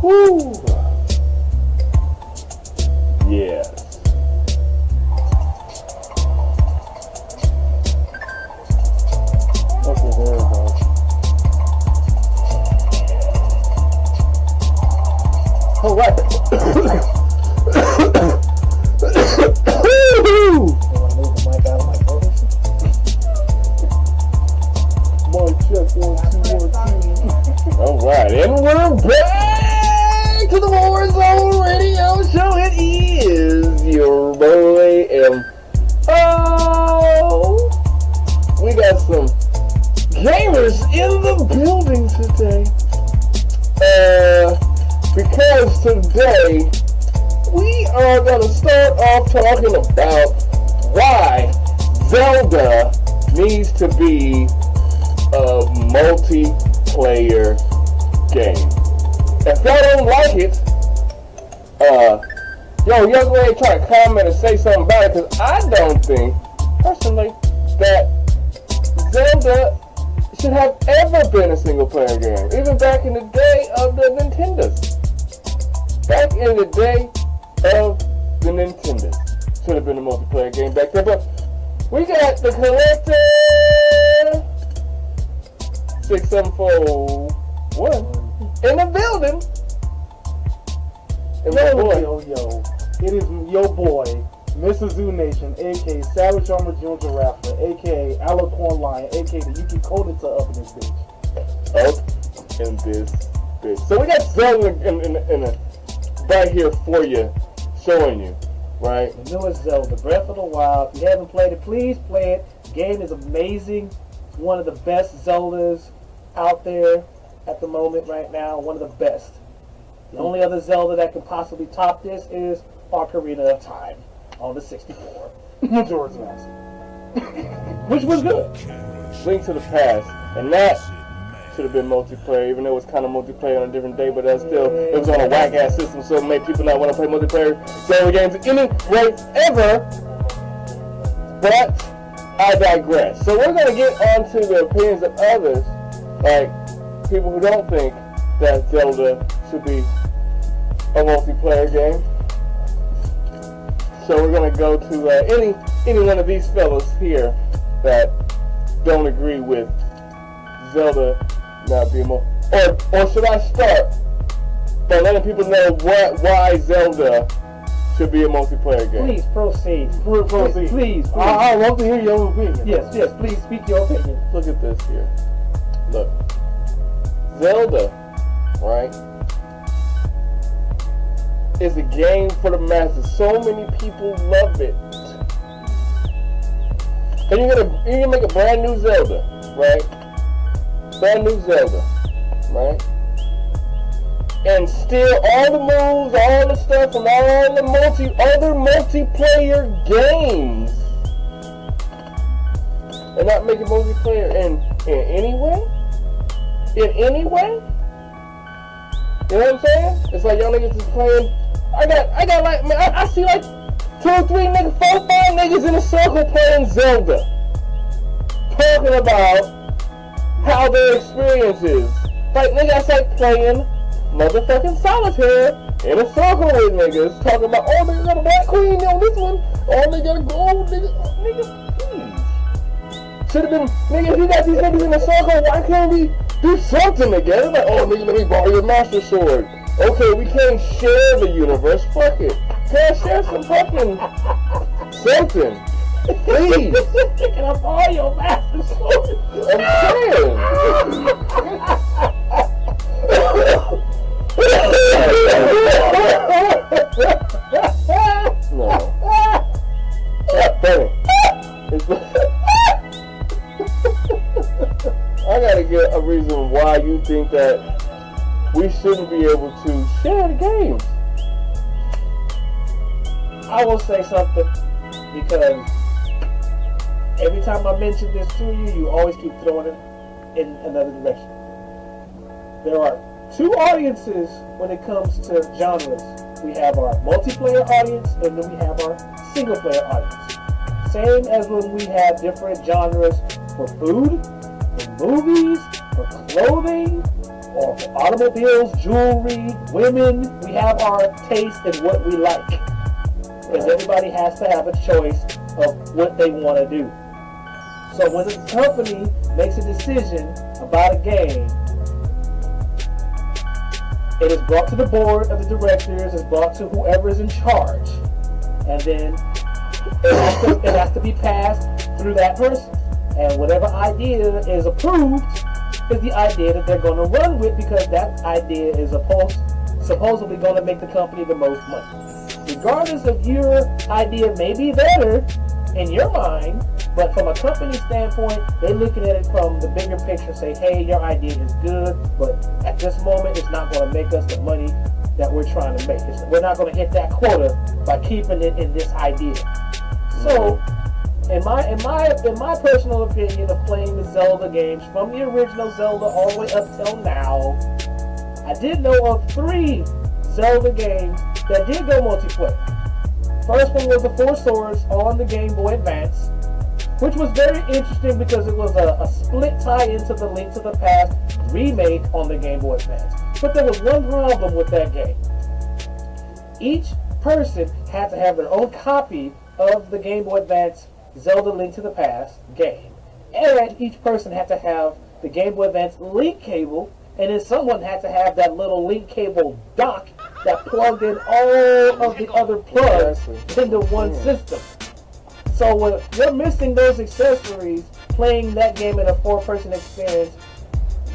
Woo! Yes. Okay, there we go. All right. Alright, and we're back to the Warzone Radio Show. It is your boy M.O. We got some gamers in the building today. Because today we are going to start off talking about why Zelda needs to be a multiplayer game. If y'all don't like it, y'all go ahead and try to comment and say something about it, because I don't think, personally, that Zelda should have ever been a single player game. Even back in the day of the Nintendos. Back in the day of the Nintendos. Should have been a multiplayer game back then, but we got the collector 6741 in the building. Yo. It is your boy, Mr. Zoo Nation, aka Savage Armor Junior Giraffe, aka Alicorn Lion, aka the Yuki Kodita up in this bitch. Up in this bitch. So we got Zelda in right here for you, showing you, right? The newest Zelda, Breath of the Wild. If you haven't played it, please play it. The game is amazing. It's one of the best Zeldas out there at the moment right now. One of the best. The only other Zelda that can possibly top this is Ocarina of Time on the 64. Majora's Mask. Which was good. Link to the Past. And that should have been multiplayer, even though it was kind of multiplayer on a different day, but it was on a whack-ass system, so it made people not want to play multiplayer Zelda games anyway, ever. But I digress. So we're going to get on to the opinions of others, like people who don't think that Zelda should be a multiplayer game. So we're going to go to any one of these fellas here that don't agree with Zelda not being more. Or should I start by letting people know why Zelda should be a multiplayer game? Please proceed. Please. I love to hear your opinion. Yes, please speak your opinion. Look at this here. Look. Zelda, right, is a game for the masses. So many people love it. And you're gonna make a brand new Zelda, right? Brand new Zelda, right? And steal all the moves, all the stuff from all the other multiplayer games. And not make it multiplayer in any way? In any way? You know what I'm saying? It's like y'all niggas is playing. I got like, man, I see like 2 or 3 niggas, 4 or 5 niggas in a circle playing Zelda. Talking about how their experience is. Like, nigga, that's like playing motherfucking solitaire in a circle with niggas. Talking about, oh, they got a black queen on this one. Oh, they got a gold nigga. Nigga, please. Should have been, nigga, if you got these niggas in a circle, why can't we do something together? Like, oh, nigga, let me borrow your master sword. Okay, we can't share the universe. Fuck it. Can't share some fucking something. Please. Can I borrow your master sword? I'm saying. No. That's funny. I gotta get a reason why you think that we shouldn't be able to share the games. I will say something, because every time I mention this to you, you always keep throwing it in another direction. There are 2 audiences when it comes to genres. We have our multiplayer audience, and then we have our single player audience. Same as when we have different genres for food, for movies, for clothing, or for automobiles, jewelry, women. We have our taste in what we like. Because everybody has to have a choice of what they want to do. So when a company makes a decision about a game, it is brought to the board of the directors, it's brought to whoever is in charge, and then it has to be passed through that person. And whatever idea is approved is the idea that they're going to run with, because that idea is supposedly going to make the company the most money. Regardless of your idea may be better in your mind, but from a company standpoint, they're looking at it from the bigger picture, say, hey, your idea is good, but at this moment, it's not going to make us the money that we're trying to make. We're not going to hit that quota by keeping it in this idea. So, in my personal opinion of playing the Zelda games, from the original Zelda all the way up till now, I did know of 3 Zelda games that did go multiplayer. First one was the 4 Swords on the Game Boy Advance, which was very interesting because it was a split tie-in to the Link to the Past remake on the Game Boy Advance. But there was one problem with that game. Each person had to have their own copy of the Game Boy Advance Zelda Link to the Past game. And each person had to have the Game Boy Advance link cable, and then someone had to have that little link cable dock that plugged in all of the other plugs into one system. So when you're missing those accessories, playing that game in a 4-person experience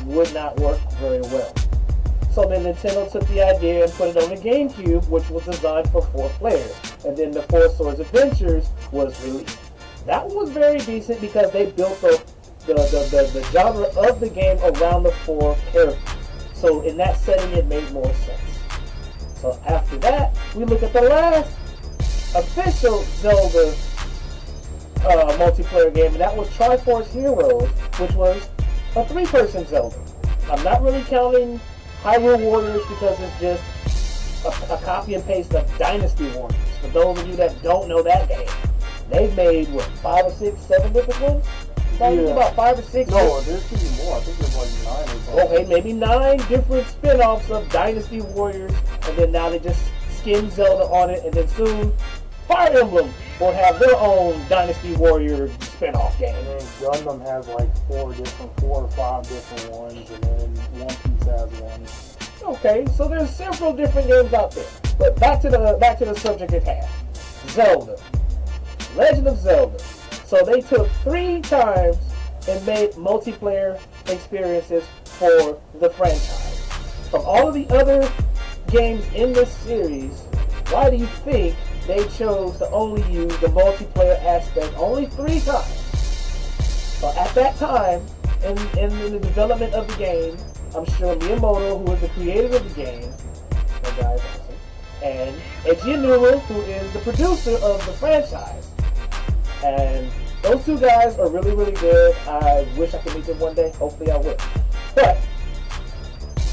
would not work very well. So then Nintendo took the idea and put it on the GameCube, which was designed for 4 players. And then the 4 Swords Adventures was released. That one was very decent because they built the genre of the game around the 4 characters. So in that setting, it made more sense. So after that, we look at the last official Zelda multiplayer game, and that was Triforce Heroes, which was a 3-person Zelda. I'm not really counting Hyrule Warriors because it's just a copy and paste of Dynasty Warriors. For those of you that don't know that game, they've made, what, 5 or 6, 7 different ones? About 5 or 6? No, there should be more. I think there's like 9 or something. Okay, maybe 9 different spin-offs of Dynasty Warriors, and then now they just skin Zelda on it, and then soon Fire Emblem will have their own Dynasty Warrior spin-off game. And then Gundam has like 4 or 5 different ones, and then One Piece has one. Okay, so there's several different games out there. But back to the subject at hand. Zelda. Legend of Zelda. So they took 3 times and made multiplayer experiences for the franchise. From all of the other games in this series, why do you think they chose to only use the multiplayer aspect only 3 times? So at that time, in the development of the game, I'm sure Miyamoto, who is the creator of the game, that guy is awesome, and Eiji Aonuma, who is the producer of the franchise. And those 2 guys are really, really good. I wish I could meet them one day. Hopefully I will. But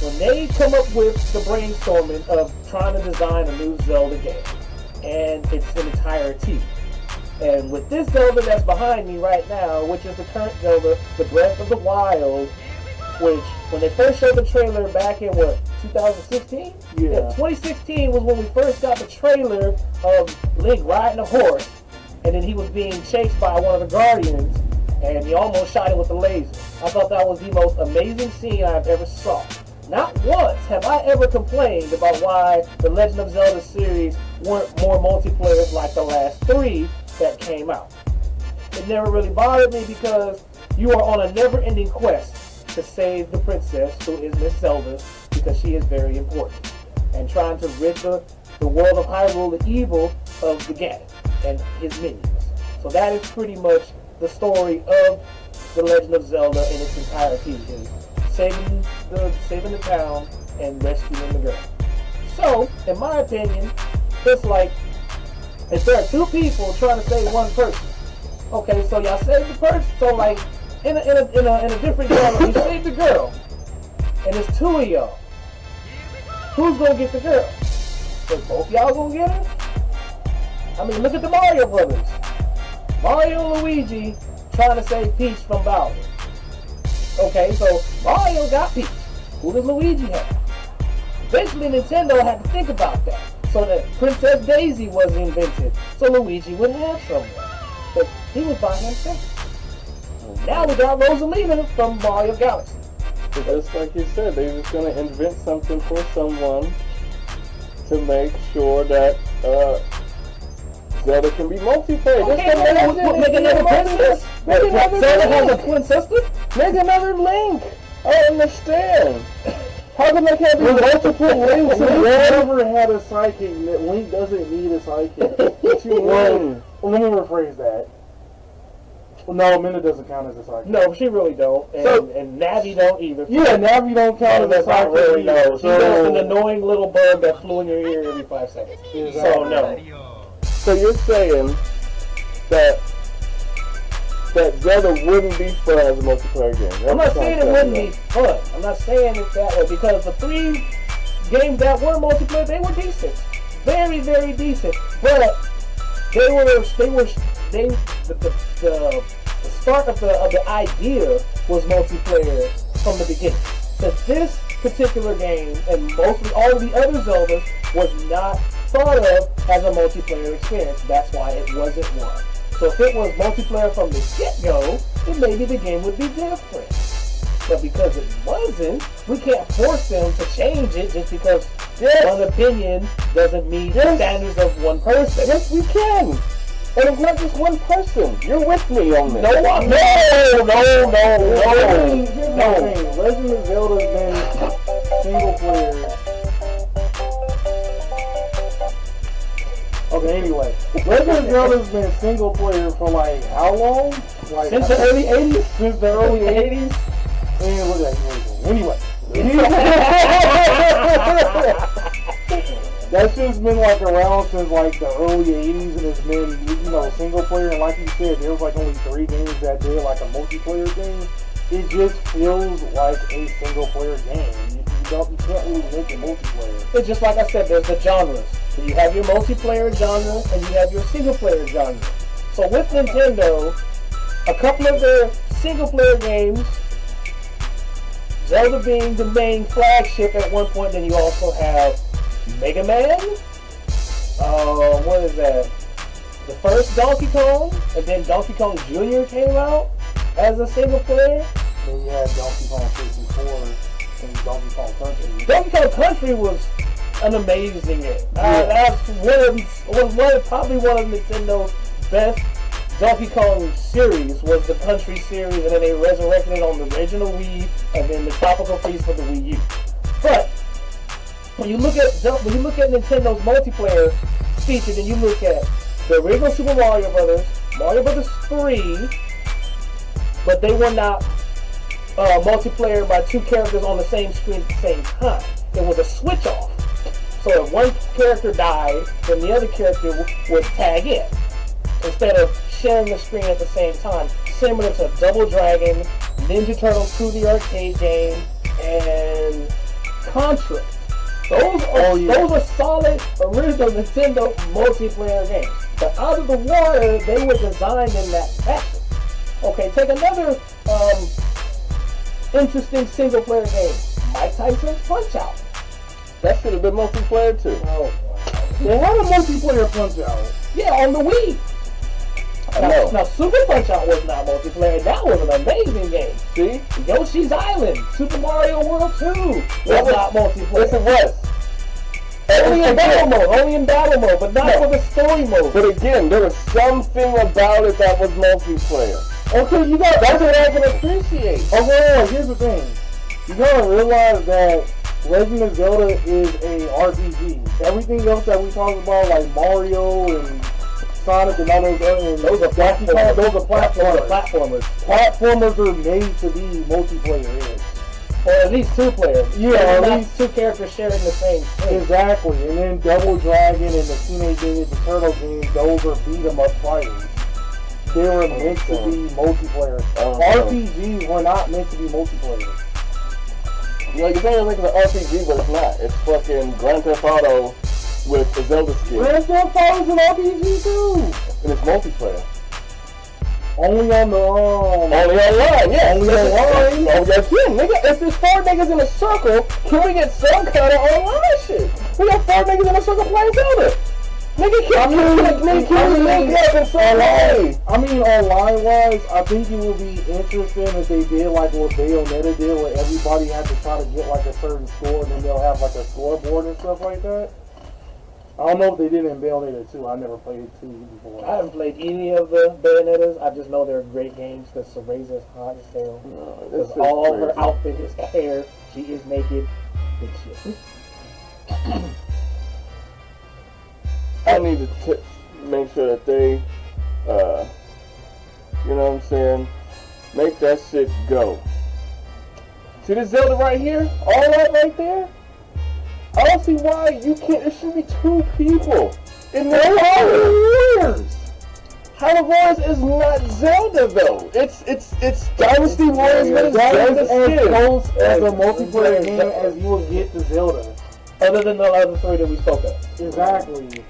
when they come up with the brainstorming of trying to design a new Zelda game, and its entirety, and with this Zelda that's behind me right now, which is the current Zelda, the Breath of the Wild, which when they first showed the trailer back in 2016? Yeah, 2016 was when we first got the trailer of Link riding a horse, and then he was being chased by one of the Guardians, and he almost shot him with a laser. I thought that was the most amazing scene I've ever saw. Not once have I ever complained about why the Legend of Zelda series weren't more multiplayer like the last 3 that came out. It never really bothered me because you are on a never-ending quest to save the princess, who is Miss Zelda, because she is very important, and trying to rid the world of Hyrule of evil of the Ganon and his minions. So that is pretty much the story of the Legend of Zelda in its entirety, is saving the town and rescuing the girl. So, in my opinion, it's like if there are 2 people trying to save 1 person. Okay, so y'all save the person. So like in a different genre, you save the girl, and it's 2 of y'all. Who's gonna get the girl? Is both y'all gonna get her? I mean, look at the Mario Brothers. Mario and Luigi trying to save Peach from Bowser. Okay, so Mario got Peach. Who does Luigi have? Eventually, Nintendo had to think about that, so that Princess Daisy was invented, so Luigi would have someone. But he was by himself. Now we got Rosalina from Mario Galaxy. Just like you said, they're just going to invent something for someone to make sure that Zelda can be multiplayer. Okay, make another princess. Zelda has a twin sister. Make another Link. I don't understand. How come they can't be multiple Links? Link never had a sidekick. Link doesn't need a sidekick. What you mean? Let me rephrase that. No, Minna doesn't count as a sidekick. No, she really don't. And Navi don't either. Yeah, Navi don't count as a sidekick. Really no. She's So- just an annoying little bug that flew in your ear every 5 seconds. Exactly. So no. So you're saying that Zelda wouldn't be fun as a multiplayer game? I'm not saying it wouldn't be fun. I'm not saying it that way because the 3 games that were multiplayer, they were decent, very, very decent. But the start of the idea was multiplayer from the beginning. Because this particular game and mostly all of the other Zeldas was not thought of as a multiplayer experience. That's why it wasn't one. So if it was multiplayer from the get-go, then maybe the game would be different. But because it wasn't, we can't force them to change it just because one opinion doesn't meet the standards of one person. Yes, we can. And it's not just one person. You're with me on this. No. Here's my thing. Legend of Zelda's been single player. Okay, anyway. Legend of Zelda's been single player for like how long? Like Since the early 80s? Since the early 80s? And look at that. Anyway. That's just been like around since like the early 80s, and it's been, single player. And like you said, there was like only 3 games that did like a multiplayer thing. It just feels like a single player game. You can't really make it multiplayer. It's just like I said, there's the genres. So you have your multiplayer genre and you have your single player genre. So with Nintendo, a couple of their single player games, Zelda being the main flagship at one point, then you also have Mega Man. What is that? The first Donkey Kong, and then Donkey Kong Jr. came out as a single player. Then you had Donkey Kong 64 and Donkey Kong Country. Donkey Kong Country was an amazing game. That's probably one of Nintendo's best Donkey Kong series was the Country series, and then they resurrected it on the original Wii, and then the Tropical Freeze for the Wii U. But when you look at Nintendo's multiplayer feature, then you look at the original Super Mario Brothers, Mario Brothers 3, but they were not multiplayer by 2 characters on the same screen at the same time. It was a switch off. So if one character died, then the other character would tag in instead of sharing the screen at the same time. Similar to Double Dragon, Ninja Turtles 2, the arcade game, and Contra. Those are solid original Nintendo multiplayer games. But out of the water, they were designed in that fashion. Okay, take another interesting single player game. Mike Tyson's Punch-Out! That should have been multiplayer too. Oh, They had a multiplayer Punch-Out. yeah, on the Wii. Now, Super Punch-Out was not multiplayer. That was an amazing game. See? Yoshi's Island, Super Mario World 2 was not multiplayer. Yes, it was. Only in battle mode, but not for the story mode. But again, there was something about it that was multiplayer. Okay, That's what I can appreciate. Okay, here's the thing. You gotta realize that Legend of Zelda is a RPG. Everything else that we talk about, like Mario and Sonic and all those are platformers. Those are platformers. Platformers are made to be multiplayer-ish. Or at least 2 players. Yeah, at least 2 characters sharing the same screen. Exactly. And then Double Dragon and the Teenage Mutant Ninja Turtle games, those are beat-em-up fighters. They were meant to be multiplayer. RPGs were not meant to be multiplayer. Like, the thing is like it's an RPG, but it's not. It's fucking Grand Theft Auto with the Zelda skin. Grand Theft Auto's an RPG too! And it's multiplayer. Only on the Only online, yeah. Only online. Oh, yeah, again, nigga. If there's 4 niggas in a circle, can we get some kind of online shit? We got 4 niggas in a circle playing Zelda. Nigga, can't link up in some way. I mean, online wise, I think it would be interesting if they did like what Bayonetta did, where everybody had to try to get like a certain score, and then they'll have like a scoreboard and stuff like that. I don't know if they did in Bayonetta 2. I never played 2 before. I haven't played any of the Bayonettas. I just know they're great games because Cereza's hot as hell. Because all her outfit is hair. She is naked. Good shit. I need to make sure that they, you know what I'm saying, make that shit go. See this Zelda right here? All that right there? I don't see why you can't. It should be 2 people in the Warriors. Hyrule Warriors is not Zelda though. It's Dynasty Warriors, but it's Zelda as close as a Exactly. multiplayer game as you will get to Zelda. Other than the other 3 that we spoke of. Exactly.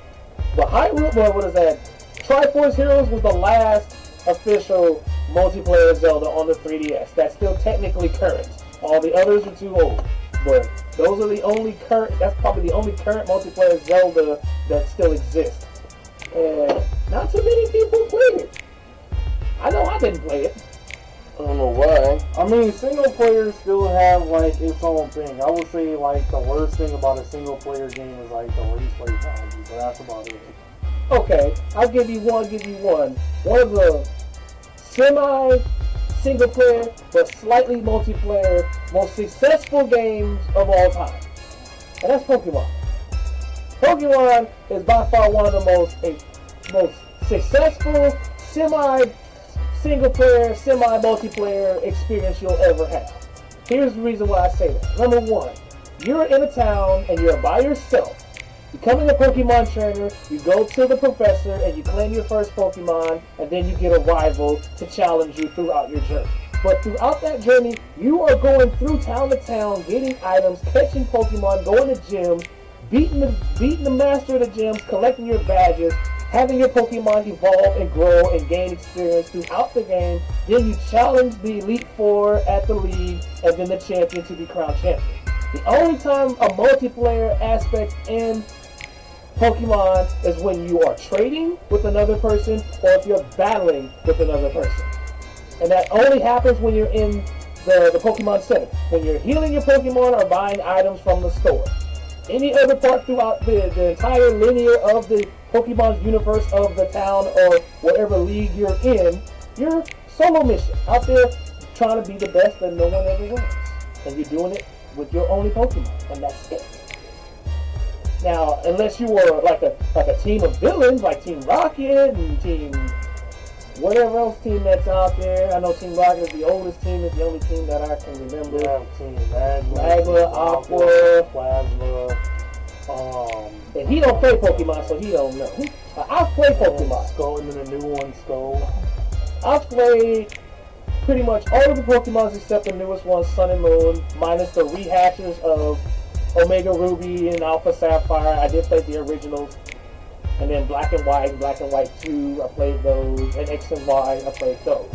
But Hyrule, what is that? Triforce Heroes was the last official multiplayer Zelda on the 3DS. That's still technically current. All the others are too old. But those are the only current, that's probably the only current multiplayer Zelda that still exists. And not too many people played it. I know I didn't play it. I don't know why. I mean, single players still have like its own thing. I would say like the worst thing about a single player game is like the replay time, but that's about it. Okay, I'll give you one. One of the semi-single player but slightly multiplayer most successful games of all time. And that's Pokemon. Pokemon is by far one of the most successful semi-single player, semi-multiplayer experience you'll ever have. Here's the reason why I say that. Number 1, you're in a town and you're by yourself. Becoming a Pokemon trainer, you go to the professor and you claim your first Pokemon, and then you get a rival to challenge you throughout your journey. But throughout that journey, you are going through town to town, getting items, catching Pokemon, going to gyms, beating the master of the gyms, collecting your badges, having your Pokemon evolve and grow and gain experience throughout the game. Then you challenge the Elite Four at the league, and then the champion to be crowned champion. The only time a multiplayer aspect in Pokemon is when you are trading with another person or if you're battling with another person. And that only happens when you're in the Pokemon Center, when you're healing your Pokemon or buying items from the store. Any other part throughout the entire linear of the Pokemon's universe of the town or whatever league you're in, you're solo mission out there trying to be the best that no one ever wins. And you're doing it with your only Pokemon, and that's it. Now, unless you were like a team of villains, like Team Rocket and Team whatever else team that's out there. I know Team Rocket is the oldest team, is the only team that I can remember. Yeah, Team Magma, Aqua, Plasma. And he don't play Pokemon, so he don't know. I've played Pokemon. Skull, and then the new one, Skull. I've played pretty much all of the Pokemons except the newest one, Sun and Moon, minus the rehashes of Omega Ruby and Alpha Sapphire. I did play the originals. And then Black and White 2, I played those. And X and Y, I played those.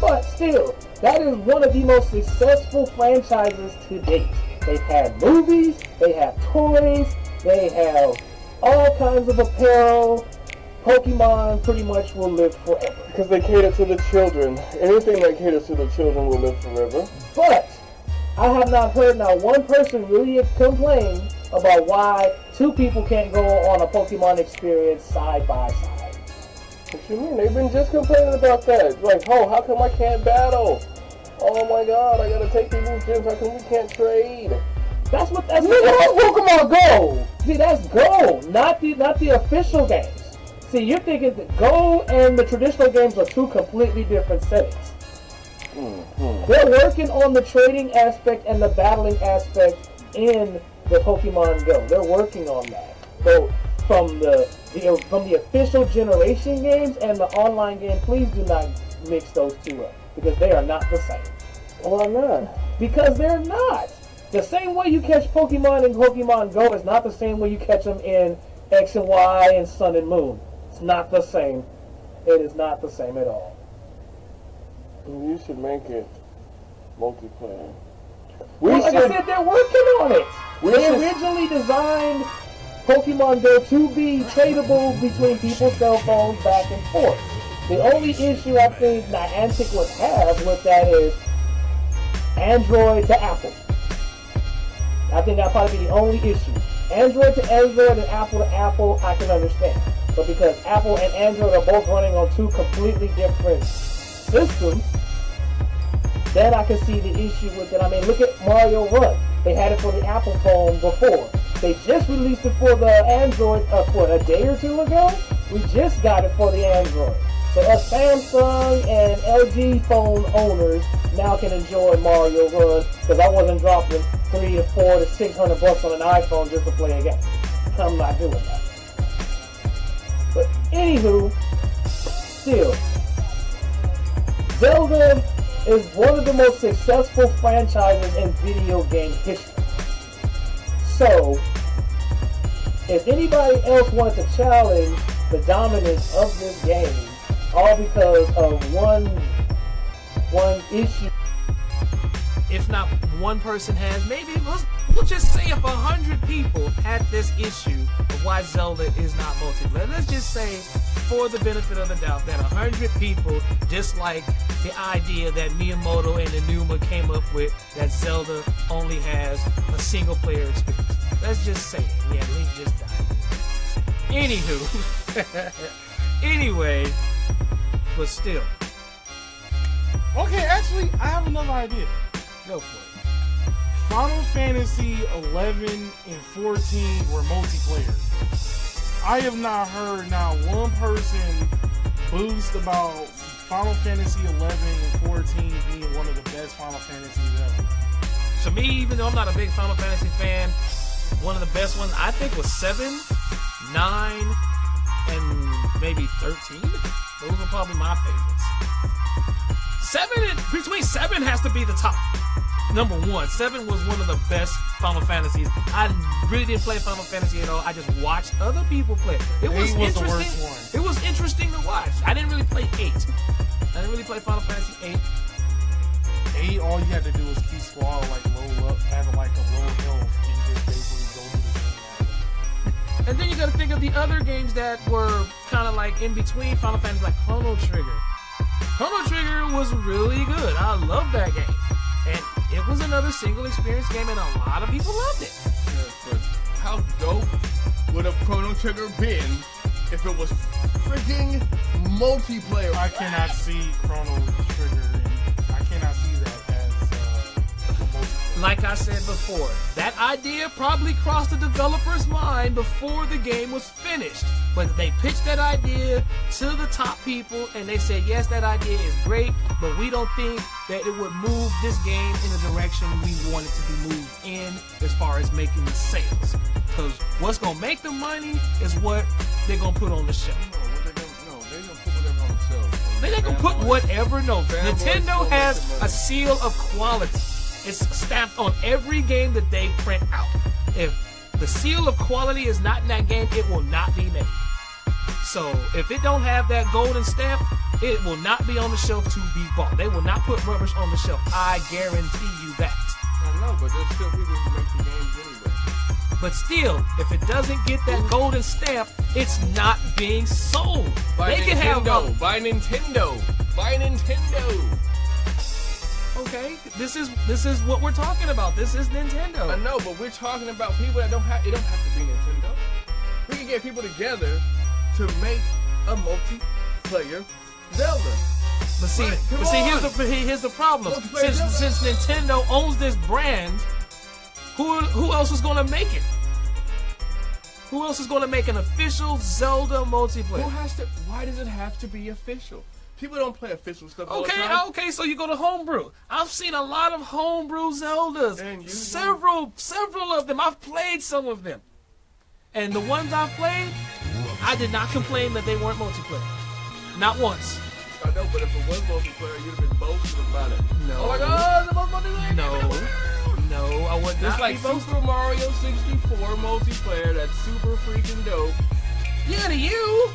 But still, that is one of the most successful franchises to date. They've had movies, they have toys, they have all kinds of apparel. Pokemon pretty much will live forever. Because they cater to the children. Anything that caters to the children will live forever. But I have not heard not one person really complain about why 2 people can't go on a Pokemon experience side by side. What you mean? They've been just complaining about that. Like, oh, how come I can't battle? Oh my god, I gotta take people's gyms. How come we can't trade? That's Pokemon Go. See, that's Go, not the official games. See, you're thinking that Go and the traditional games are 2 completely different settings. Mm-hmm. They're working on the trading aspect and the battling aspect in the Pokemon Go. They're working on that. So from the official generation games and the online game, please do not mix those 2 up because they are not the same. Why not? Because they're not. The same way you catch Pokemon in Pokemon Go is not the same way you catch them in X and Y and Sun and Moon. It's not the same. It is not the same at all. You should make it multiplayer. Like I said, they're working on it. They originally designed Pokemon Go to be tradable between people's cell phones back and forth. The only issue I think Niantic would have with that is Android to Apple. I think that'd probably be the only issue. Android to Android and Apple to Apple, I can understand. But because Apple and Android are both running on two completely different systems, then I can see the issue with it. I mean, look at Mario Run. They had it for the Apple phone before. They just released it for the Android, a day or two ago? We just got it for the Android. So us Samsung and LG phone owners now can enjoy Mario Run, because I wasn't dropping $300 to $400 to $600 on an iPhone just to play a game. I'm not doing that. But anywho, still, Zelda is one of the most successful franchises in video game history. So, if anybody else wanted to challenge the dominance of this game, all because of one issue. If not one person has, maybe we'll just say if 100 people had this issue of why Zelda is not multiplayer. Let's just say, for the benefit of the doubt, that 100 people dislike the idea that Miyamoto and Inuma came up with, that Zelda only has a single player experience. Let's just say it. Yeah, Link just died. Anywho. Anyway, but still. Okay, actually, I have another idea. Go for it. Final Fantasy 11 and 14 were multiplayer. I have not heard not one person boast about Final Fantasy 11 and 14 being one of the best Final Fantasies ever. To me, even though I'm not a big Final Fantasy fan, one of the best ones I think was 7, 9, and maybe 13. Those are probably my favorites. 7 has to be the top. Number 1. 7 was one of the best Final Fantasies. I really didn't play Final Fantasy at all. I just watched other people play. It was interesting. The worst one. It was interesting to watch. I didn't really play 8. I didn't really play Final Fantasy 8. 8, all you had to do was keep squall, like low up, having like a low health, and just basically go through the game. And then you got to think of the other games that were kind of like in between Final Fantasy, like Chrono Trigger. Chrono Trigger was really good. I love that game. And it was another single experience game, and a lot of people loved it. Yeah, but how dope would have Chrono Trigger been if it was freaking multiplayer? I cannot see Chrono Trigger, and I cannot see that as multiplayer. Like I said before, that idea probably crossed the developer's mind before the game was finished. But they pitched that idea to the top people, and they said, yes, that idea is great, but we don't think that it would move this game in the direction we want it to be moved in as far as making the sales. Because what's going to make the money is what they're going to put on the shelf. They're going to put whatever on the shelf. They're going to put whatever, Nintendo has a seal of quality. It's stamped on every game that they print out. If the seal of quality is not in that game, it will not be made. So if it don't have that golden stamp, it will not be on the shelf to be bought. They will not put rubbish on the shelf. I guarantee you that. I know, but there's still people who make the games anyway. But still, if it doesn't get that golden stamp, it's not being sold. By They can have By Nintendo. Okay, this is what we're talking about. This is Nintendo. I know, but we're talking about people that don't have. It don't have to be Nintendo. We can get people together to make a multiplayer Zelda. But see, here's the problem. Since Nintendo owns this brand, who else is going to make it? Who else is going to make an official Zelda multiplayer? Why does it have to be official? People don't play official stuff all the time. Okay, so you go to homebrew. I've seen a lot of homebrew Zeldas. And several of them. I've played some of them. And the ones I've played, I did not complain that they weren't multiplayer. Not once. I know, but if it was multiplayer, you'd have been boasting about it. No. Oh my God, the most multiplayer No, I would not It's like be boasting. Super Mario 64 multiplayer that's super freaking dope. Yeah, to you.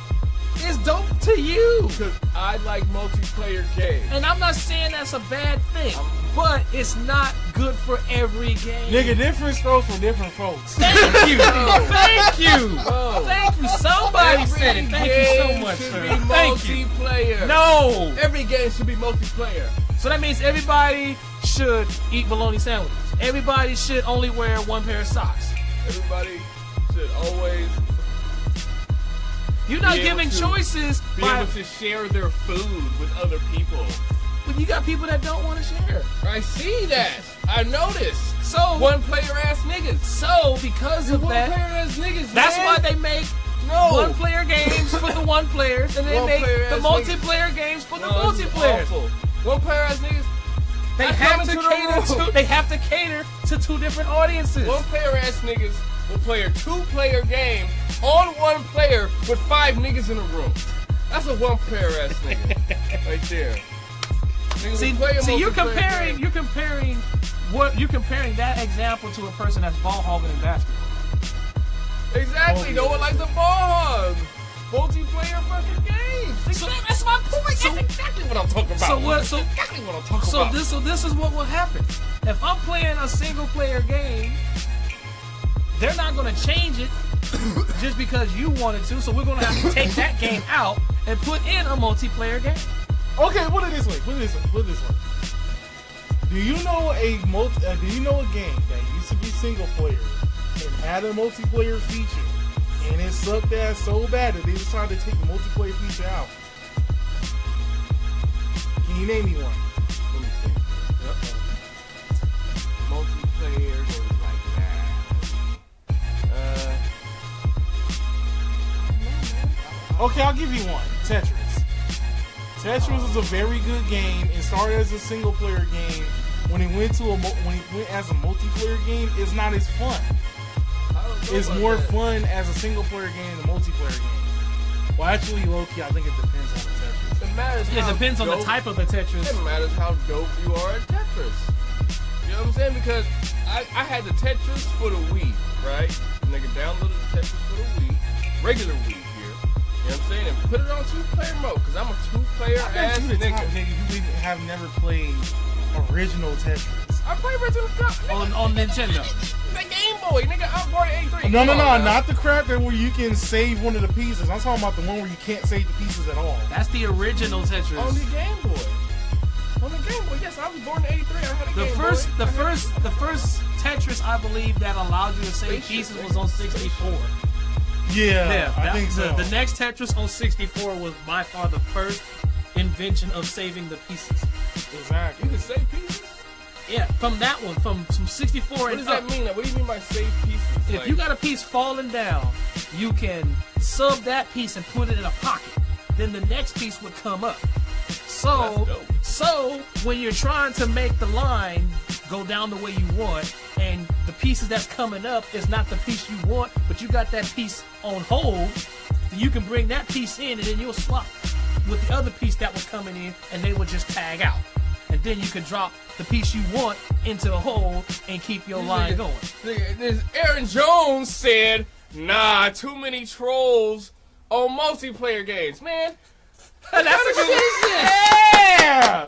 is dope to you. Because I like multiplayer games. And I'm not saying that's a bad thing, but it's not good for every game. Nigga, different strokes for different folks. Thank you. Thank you. Oh. Thank you. Somebody said it. Thank you so much, should sir. be Thank you. multiplayer. No. Every game should be multiplayer. So that means everybody should eat bologna sandwiches. Everybody should only wear one pair of socks. Everybody should always You're not be able giving to- choices be by. able to share their food with other people. But you got people that don't want to share. I see that. I noticed. So One player ass niggas. So because of One player that, ass niggas. that's man. why they make No. one-player games for the one players, and they make One-player the ass multiplayer games for the No, this is multiplayers. awful. One player ass niggas. They I have come to into the cater room. to. They have to cater to two different audiences. One player ass niggas will play a 2-player game on one player with 5 niggas in a room. That's a 1-player ass nigga right there. Niggas will play a See, you're multiplayer game. you're comparing that example to a person that's ball hogging in basketball. Exactly. No one likes the ball hog. Multiplayer fucking games. So- That's my point. so- That's exactly what I'm talking about. So what? So Exactly what I'm talking So about. this is what will happen. If I'm playing a single player game, they're not gonna change it just because you wanted to. So we're gonna have to take that game out and put in a multiplayer game. Okay, put it this way. Do you know a game that used to be single player and had a multiplayer feature, and it sucked ass so bad that they decided to take the multiplayer feature out? Can you name me one? Let me think. Multiplayer goes like that. Okay, I'll give you one. Tetris. Tetris is a very good game. It started as a single player game. When it went as a multiplayer game, it's not as fun. I don't know It's about more that. fun as a single player game than a multiplayer game. Well, actually, low-key, I think it depends on the Tetris. It matters. It how depends on the dope- type of the Tetris. It matters how dope you are at Tetris. You know what I'm saying? Because I had the Tetris for the Wii, right? Nigga downloaded the Tetris for the Wii, regular Wii here. You know what I'm saying? And put it on 2-player mode, because I'm a 2-player I ass bet you the top nigga. nigga who have never played original Tetris. I play original stuff. On Nintendo. The Game Boy, nigga. I'm born in '83. No, Come on now. not the crap that where you can save one of the pieces. I'm talking about the one where you can't save the pieces at all. That's the original On the Tetris. Game Boy. On the Game Boy, yes. I was born in '83. I had a The Game first Boy. the first Tetris I believe that allowed you to save pieces was on 64. Yeah, I think so. The next Tetris on 64 was by far the first invention of saving the pieces. Exactly. You can save pieces? Yeah, from that one, from 64 What and does that up. mean? What do you mean by save pieces? If you got a piece falling down, you can sub that piece and put it in a pocket. Then the next piece would come up. That's dope. So when you're trying to make the line go down the way you want, and the pieces that's coming up is not the piece you want, but you got that piece on hold, then you can bring that piece in, and then you'll swap with the other piece that was coming in, and they would just tag out. And then you could drop the piece you want into the hole and keep your line going. This Aaron Jones said, nah, too many trolls on multiplayer games. Man, That's a good one. Yeah!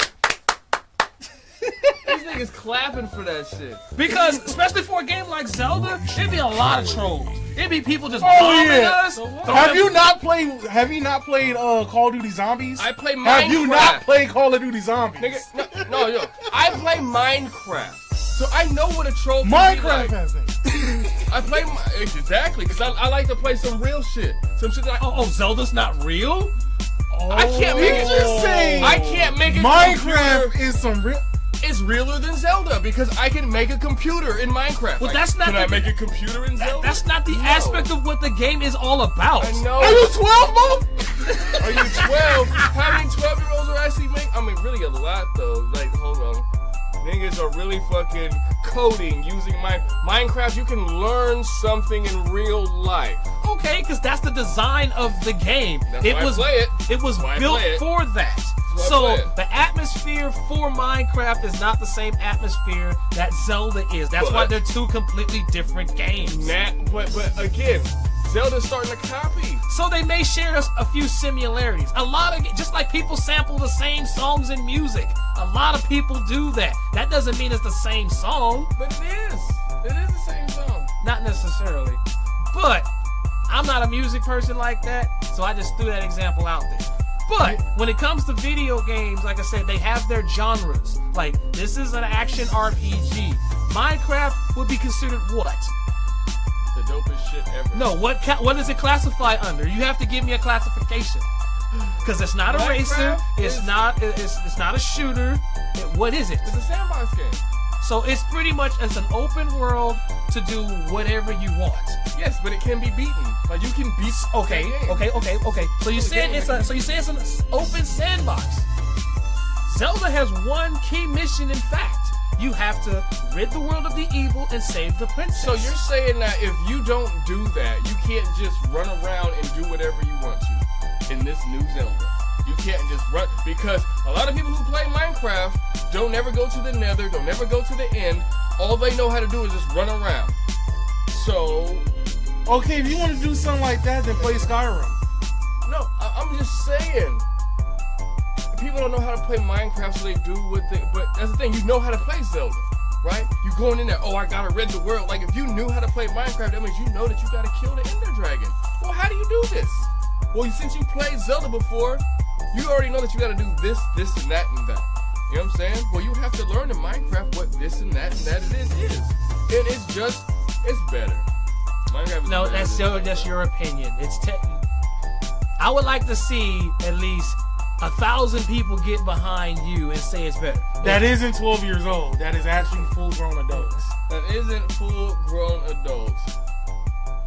these niggas clapping for that shit. Because, especially for a game like Zelda, it'd be a lot of trolls. It'd be people just Oh, bombing yeah. us. Have you not played Call of Duty Zombies? I play Minecraft. Have you not played Call of Duty Zombies? Nigga, no, yo. I play Minecraft. So I know what a troll can be Minecraft like. has it. I play exactly because I like to play some real shit, some shit that Oh, Zelda's not real? I can't make it. just say I can't make it. Minecraft is some real. It's realer than Zelda because I can make a computer in Minecraft. Well, Like, that's not Can I the- make a computer in Zelda? That's not the No. aspect of what the game is all about. I know. Are you 12, Mo? Are you 12? How many 12-year-olds are actually making? I mean, really a lot though. Like, hold on. Niggas are really fucking coding using Minecraft. You can learn something in real life. Okay, because that's the design of the game. That's why I play it. It was That's why I built play it. for that. why I So play it. the atmosphere for Minecraft is not the same atmosphere that Zelda is. That's why But- they're two completely different games. But again, Zelda's starting to copy. So they may share a few similarities. A lot of, just like people sample the same songs in music. A lot of people do that. That doesn't mean it's the same song. But it is. It is the same song. Not necessarily. But I'm not a music person like that, so I just threw that example out there. But when it comes to video games, like I said, they have their genres. Like, this is an action RPG. Minecraft would be considered what? The dopest shit ever. No, what does it classify under? You have to give me a classification. Because it's not a racer, it's not a shooter. What is it? It's a sandbox game. So it's pretty much it's an open world to do whatever you want. Yes, but it can be beaten. Like you can beat. Okay. So you saying it's an open sandbox. Zelda has one key mission. In fact, you have to rid the world of the evil and save the princess. So you're saying that if you don't do that, you can't just run around and do whatever you want to in this new Zelda. You can't just run, because a lot of people who play Minecraft don't ever go to the nether, don't ever go to the end. All they know how to do is just run around. So, okay, if you want to do something like that, then play Skyrim. No, I'm just saying. People don't know how to play Minecraft, so they do what they. But that's the thing, you know how to play Zelda, right? You going in there, oh, I gotta rid the world. Like if you knew how to play Minecraft, that means you know that you gotta kill the Ender Dragon. Well, how do you do this? Well, since you played Zelda before, you already know that you gotta do this, and that, and that. You know what I'm saying? Well, you have to learn in Minecraft what this and that it is. And it's better. Minecraft is no, better. that's your opinion. I would like to see at least 1,000 people get behind you and say it's better. That isn't 12 years old. That is actually full-grown adults. That isn't full-grown adults.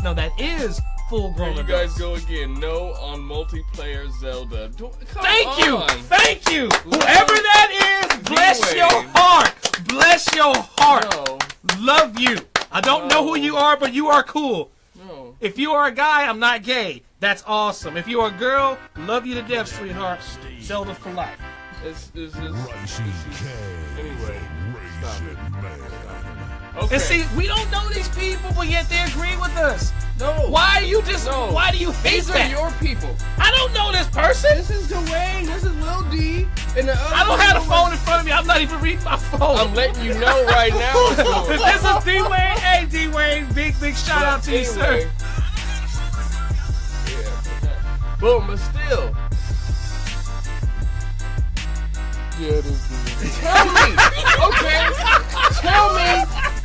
No, that is full-grown Here adults. you guys go again. No on multiplayer Zelda. Thank you. Whoever that is, bless your heart. Bless your heart. No. Love you. I don't know who you are, but you are cool. No. If you are a guy, I'm not gay. That's awesome. If you're a girl, love you to death, sweetheart. Zelda for life. Anyway, stop it. Okay. And see, we don't know these people, but yet they agree with us. No. Why do you hate These that? are your people. I don't know this person. This is Dwayne. This is Lil D. And the other I don't have the phone in front of me. I'm not even reading my phone. I'm letting you know right now. This is D-Wayne. Hey, D-Wayne. Big shout out to you, sir. Yeah. Boom, but still. Yeah, Tell me. Okay. Tell me.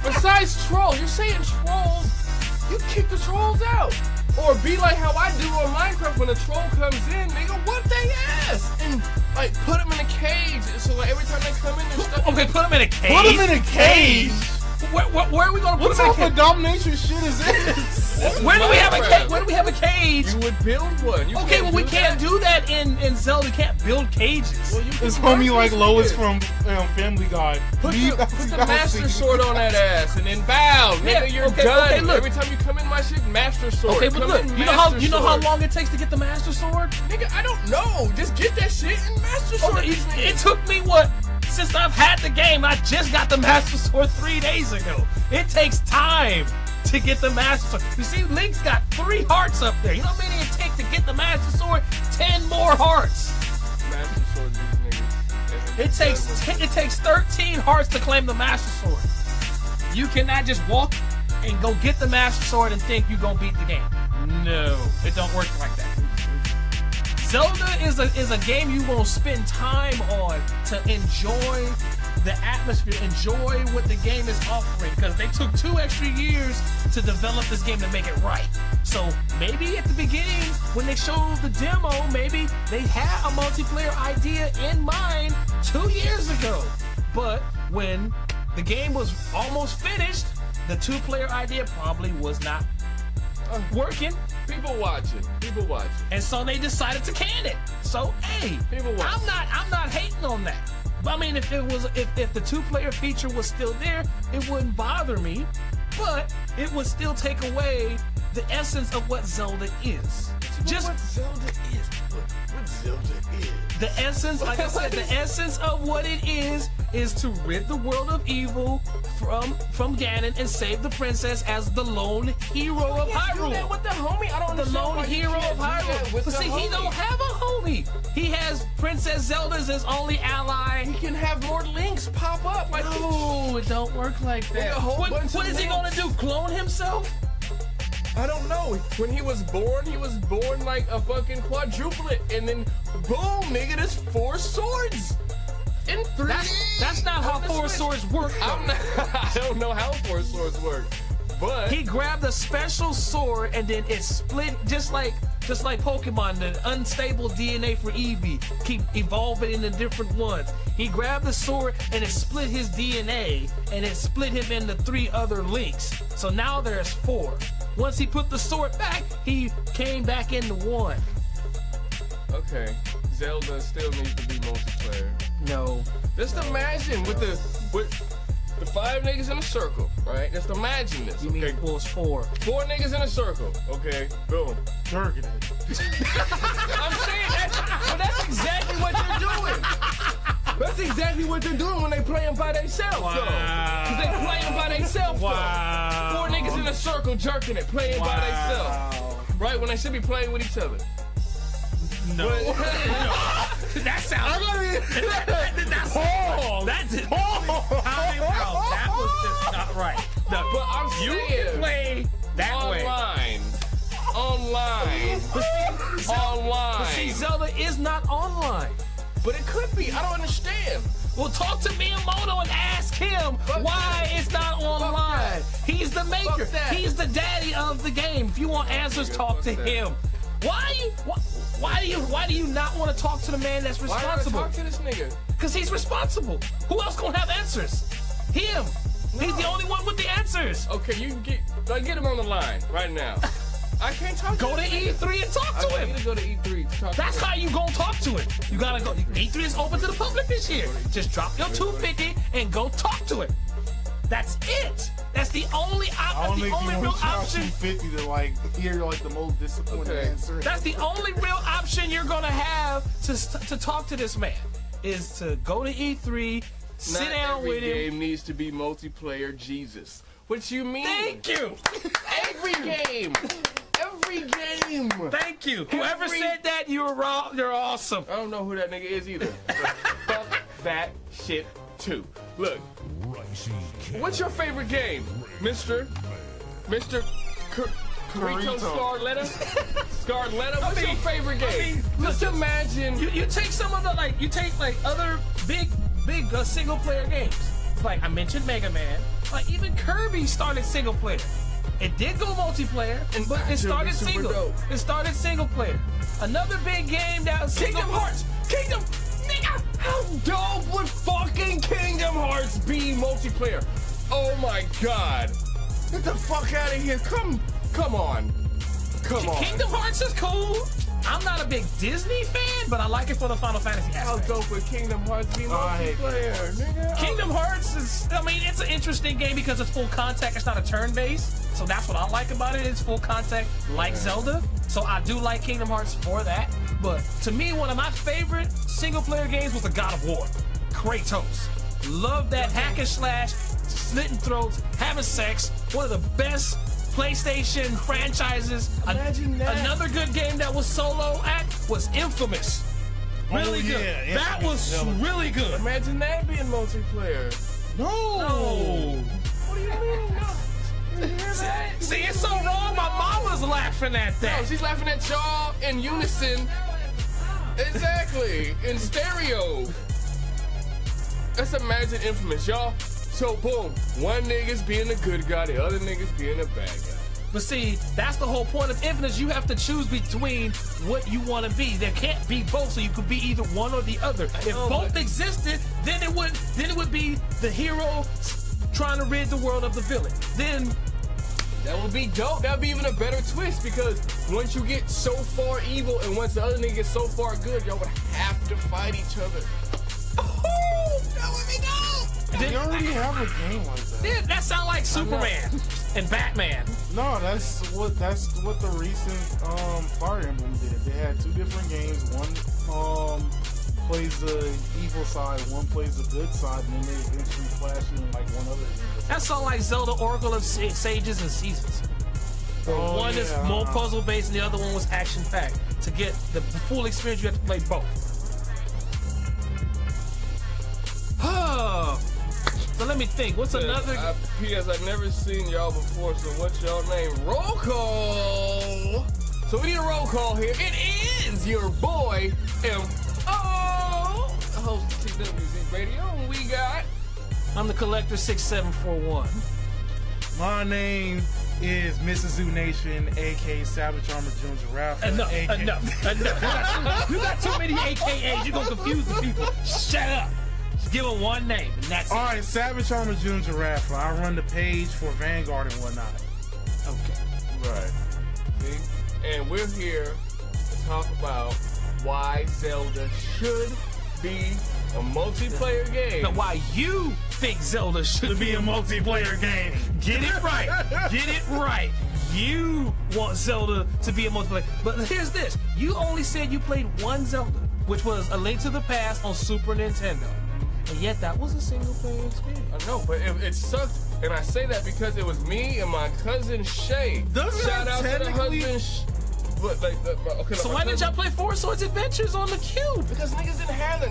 Besides trolls, you're saying trolls. You kick the trolls out. Or be like how I do on Minecraft when a troll comes in, nigga, whoop they ass. And like put them in a cage. So like every time they come in, they're stuck. Okay, put them in a cage. Put them in a cage? Where are we gonna put What them in a type of cage? domination shit is this? Where do we have a cage? Where do we have a cage? You would build one. Okay, well we can't do that in Zelda. We can't build cages. Well, you It's can homie work like this Lois shit. from Family Guy. Put the Master Sword on that ass and then bow, Yeah, nigga. You're okay, done. okay, look. Every time you come in my shit, Master Sword. Okay, but Come look, in, you know how Master long it takes to get the Master Sword? Nigga, I don't know. Just get that shit and Master Sword. Okay, these niggas. it took me since I've had the game, I just got the Master Sword 3 days ago. It takes time to get the Master Sword. You see, Link's got 3 hearts up there. You know how many it takes to get the Master Sword? 10 more hearts. Master Sword, these niggas. It takes 13 hearts to claim the Master Sword. You cannot just walk and go get the Master Sword and think you're gonna beat the game. No, it don't work like that. Zelda is a game you won't spend time on to enjoy the atmosphere, enjoy what the game is offering, because they took 2 extra years to develop this game to make it right. So maybe at the beginning, when they showed the demo, maybe they had a multiplayer idea in mind 2 years ago. But when the game was almost finished, the 2-player idea probably was not working. People watching. And so they decided to can it. So hey, People watch. I'm not hating on that. But I mean, if the 2-player feature was still there, it wouldn't bother me. But it would still take away the essence of what Zelda is. Just what Zelda is. What Zelda is. the essence, like I said, the essence of what it is is to rid the world of evil from Ganon and save the princess as the lone hero of Hyrule. That with the homie, I don't The understand lone why you hero can't of do that Hyrule. with But the see, he homie. don't have a homie. He has Princess Zelda as his only ally. He can have more links pop up. Like, No, it don't work like that. A whole What bunch of is he gonna links. do? Clone himself? I don't know. When he was born like a fucking quadruplet, and then boom, nigga, there's 4 swords in 3D. That's not how On the 4 Switch. swords work. I don't know how 4 swords work, but He grabbed a special sword and then it split just like Pokemon, the unstable DNA for Eevee keep evolving into different ones. He grabbed the sword and it split his DNA and it split him into 3 other links. So now there's 4. Once he put the sword back, he came back into 1. okay, Zelda still needs to be multiplayer. No. Just imagine with the 5 niggas in a circle, right? Just imagine this. You mean Okay, it was 4. 4 niggas in a circle. Okay, boom. Jerking it. I'm saying that's exactly what they're doing. That's exactly what they're doing when they playing by themselves, though. Cause they playing by themselves, Wow. though. 4 niggas in a circle jerking it, playing by themselves. Right, when they should be playing with each other. No. But, That sounds. That's Paul. That's it. Paul. That was just not right. No, but I'm you saying can play that way. Online. But see, Zelda is not online. But it could be. I don't understand. Well, talk to Miyamoto and ask him why it's not online. He's the maker. Fuck that. He's the daddy of the game. If you want answers, talk to fuck that. him. Why do you not want to talk to the man that's Why do I responsible? talk to this nigga? Because he's responsible. Who else gonna have answers? Him. He's the only one with the answers. Okay, you can get him on the line right now. I can't talk to Go to this nigga. E3 and talk I to need him. to go to E3 to talk That's to him. how you gonna talk to him. You gotta go. E3 is open to the public this year. Just drop your $250 and go talk to him. That's it. That's the only I don't the think only you real want to charge option. $250 to like hear like the most disappointing Okay. answer. That's the only real option you're gonna have to talk to this man is to go to E3, sit Not down every with him. game needs to be multiplayer, Jesus. What you mean? Thank you. Every game. Every game. Thank you. Whoever Every- said that, you were wrong. You're awesome. I don't know who that nigga is either. Fuck that shit too. Look, what's your favorite game, Mr. Carito Scarletta? Scarletta, what's your favorite game? Just imagine. You take some of the other big single player games. Like I mentioned Mega Man. Like even Kirby started single player. It did go multiplayer, but it started super single. dope. It started single player. Another big game that was Kingdom Hearts! Kingdom! Nigga! How dope would fucking Kingdom Hearts be multiplayer? Oh my god. Get the fuck out of here. Come on. Come on. Kingdom Hearts is cool. I'm not a big Disney fan, but I like it for the Final Fantasy How aspect. dope would Kingdom Hearts be multiplayer, nigga? Kingdom Hearts is, it's an interesting game because it's full contact. It's not a turn-based. So that's what I like about it. It's full contact like Zelda. So I do like Kingdom Hearts for that. But to me, one of my favorite single-player games was the God of War. Kratos. Love that hack and slash, slitting throats, having sex. One of the best PlayStation franchises. Imagine that. Another good game that was solo act was Infamous. Really good. yeah, That Infamous, was hella. really good. Imagine that being multiplayer. No. What do you mean? No. You hear that? See, it's so wrong. My mama's laughing at No, that. she's laughing at y'all in unison. Exactly. In stereo. Let's imagine Infamous, y'all. So, boom. One nigga's being the good guy, the other nigga's being the bad guy. But see, that's the whole point of Infamous. You have to choose between what you want to be. There can't be both, so you could be either one or the other. If know, both but- existed, then it would be the hero trying to rid the world of the villain. Then That would be dope. That would be even a better twist because once you get so far evil and once the other nigga gets so far good, y'all would have to fight each other. Oh, that would be dope. They already have a game like that. yeah, that sound like Superman and Batman. No, that's what the recent Fire Emblem did. They had 2 different games. One plays the evil side, one plays the good side, and then they eventually flash in like one other game. That sounds like Zelda Oracle of Sages and Seasons. One is more puzzle based, and the other one was action packed. To get the full experience, you have to play both. So let me think. What's another? P.S. I've never seen y'all before, so what's y'all name? Roll call. So we need a roll call here. It is your boy M.O. the host of TWZ Radio, and we got. I'm the Collector 6741. My name is Mrs. Zoo Nation, aka Savage Armor June Giraffe. Enough. You got too many AKAs. You're gonna confuse the people. Shut up. Just give them one name, and that's all right. Savage Armor June Giraffe. I run the page for Vanguard and whatnot. Okay. Right. See? And we're here to talk about why Zelda should be a multiplayer game. Now, why you think Zelda should be a multiplayer game? Get it right. Get it right. You want Zelda to be a multiplayer. But here's this. You only said you played one Zelda, which was A Link to the Past on Super Nintendo. And yet that was a single player experience. I know, but it sucked. And I say that because it was me and my cousin Shay. Shout out to the husband. So why didn't y'all play Four Swords Adventures on the Cube? Because niggas didn't have that.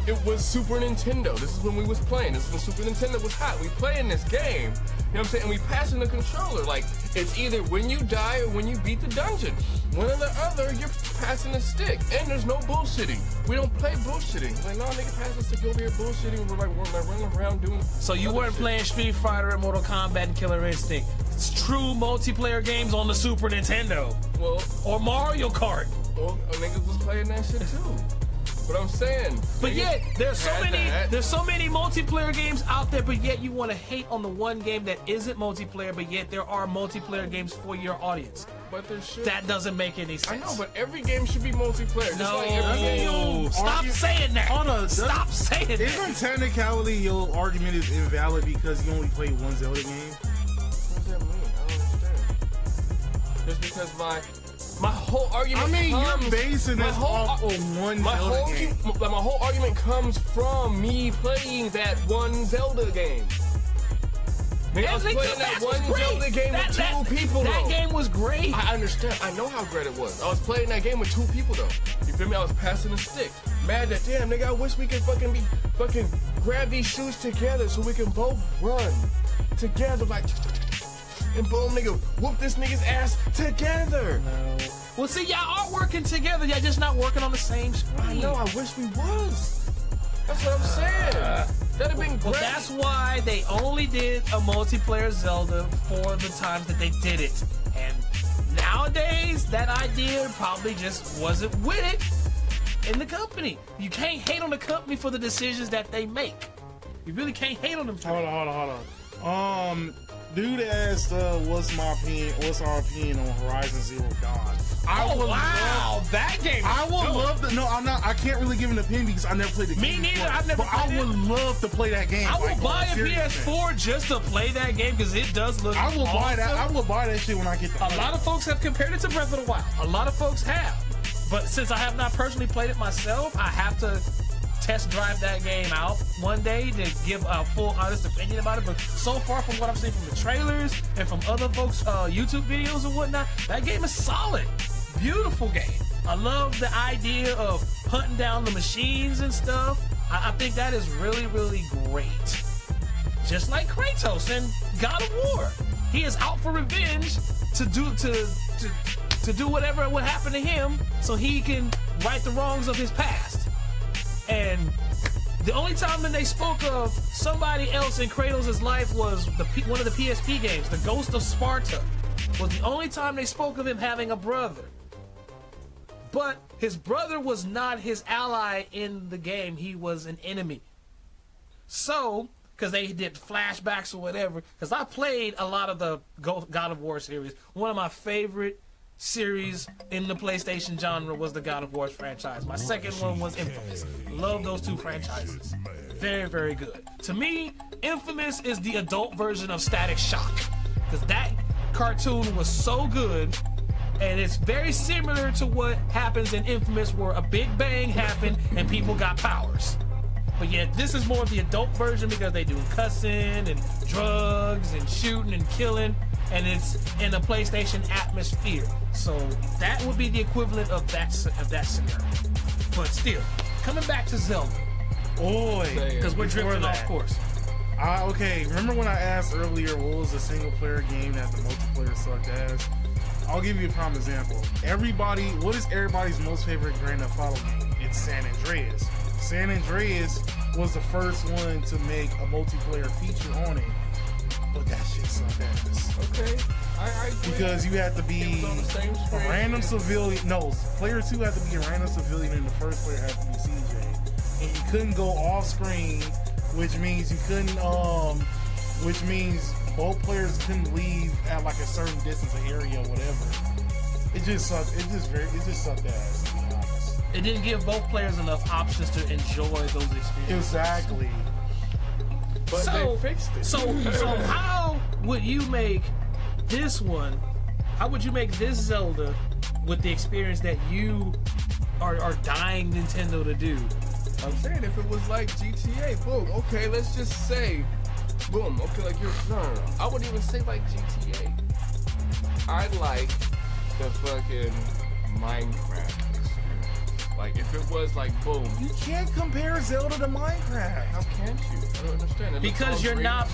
It was Super Nintendo. This is when we was playing. This is when Super Nintendo was hot. We playing this game. You know what I'm saying? And we passing the controller. Like, it's either when you die or when you beat the dungeon. One or the other, you're passing the stick. And there's no bullshitting. We don't play bullshitting. Like, no, nigga, pass the stick over here bullshitting. We're running around doing. So you weren't playing Street Fighter and Mortal Kombat and Killer Instinct. It's true multiplayer games on the Super Nintendo. Well, or Mario Kart. Well, niggas was playing that shit too. But I'm saying. But yet, there's so many multiplayer games out there, but yet you want to hate on the one game that isn't multiplayer, but yet there are multiplayer games for your audience. But there should. That doesn't make any sense. I know, but every game should be multiplayer. No, like every game. Stop saying that. Hold on, stop saying that. Isn't technicality your argument is invalid because you only play one Zelda game? What does that mean? I don't understand. Just because my whole argument. I mean, you're basing this off of one Zelda game. My whole argument comes from me playing that one Zelda game. Man, I was playing that one Zelda game with two people, though. That game was great. I understand. I know how great it was. I was playing that game with two people, though. You feel me? I was passing the stick. Mad that, damn, nigga, I wish we could fucking grab these shoes together so we can both run together, like, and boom, nigga, whoop this nigga's ass together. No. Well, see, y'all are working together. Y'all just not working on the same screen. I know. I wish we was. That's what I'm saying. That'd have been great. Well, that's why they only did a multiplayer Zelda for the times that they did it. And nowadays, that idea probably just wasn't with it in the company. You can't hate on the company for the decisions that they make. You really can't hate on them for it. Hold on. Dude asked, what's our opinion on Horizon Zero Dawn? That game. I would love to. No, I'm not. I can't really give an opinion because I never played the game. Me neither. I've never played it. I would love to play that game. I will buy a PS4 just to play that game because it does look. I will buy that. I will buy that shit when I get the. A lot of folks have compared it to Breath of the Wild. A lot of folks have, but since I have not personally played it myself, I have to test drive that game out one day to give a full honest opinion about it. But so far from what I've seen from the trailers and from other folks' YouTube videos and whatnot, that game is solid. Beautiful game. I love the idea of hunting down the machines and stuff. I think that is really, really great. Just like Kratos in God of War. He is out for revenge to do whatever would happen to him so he can right the wrongs of his past. And the only time that they spoke of somebody else in Kratos' life was one of the PSP games, The Ghost of Sparta, was the only time they spoke of him having a brother. But his brother was not his ally in the game. He was an enemy. So, because they did flashbacks or whatever, because I played a lot of the God of War series. One of my favorite series in the PlayStation genre was the God of War franchise. My second one was Infamous. Love those two franchises. Very, very good. To me, Infamous is the adult version of Static Shock, because that cartoon was so good And it's very similar to what happens in Infamous, where a big bang happened and people got powers. But yet this is more of the adult version because they do cussing and drugs and shooting and killing, and it's in a PlayStation atmosphere. So that would be the equivalent of that scenario. But still, coming back to Zelda, because we're drifting off course. Okay, remember when I asked earlier what was a single player game that the multiplayer sucked ass? I'll give you a prime example. What is everybody's most favorite Grand Theft Auto game? It's San Andreas. San Andreas was the first one to make a multiplayer feature on it, but that shit sucked ass. Okay, I agree. Because you had to be a random civilian. No, player 2 had to be a random civilian, and the first player had to be CJ. And you couldn't go off screen, which means you couldn't. Which means both players couldn't leave at like a certain distance, an area, or whatever. It just sucked. It just sucked ass, to be honest. It didn't give both players enough options to enjoy those experiences. Exactly. But they fixed it. So how would you make this one? How would you make this Zelda with the experience that you are dying Nintendo to do? I'm saying if it was like GTA, boom. Okay, let's just say, boom. Okay, like you're no. I wouldn't even say like GTA. I like the fucking Minecraft experience. Like if it was like boom. You can't compare Zelda to Minecraft. How can't you? I don't understand. Because you're not.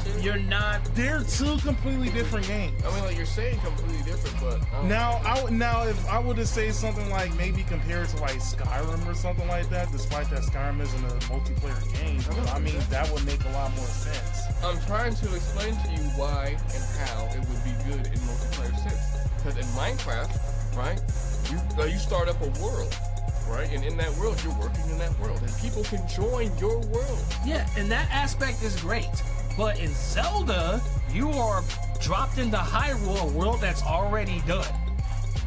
They're two completely different games. I mean, like you're saying completely different, but now if I were to say something like maybe compare it to like Skyrim or something like that, despite that Skyrim isn't a multiplayer game, I mean that would make a lot more sense. I'm trying to explain to you why and how it would be good in multiplayer sense. Because in Minecraft, right, you start up a world. Right, and in that world, you're working in that world, and people can join your world. Yeah, and that aspect is great. But in Zelda, you are dropped into Hyrule, a world that's already done,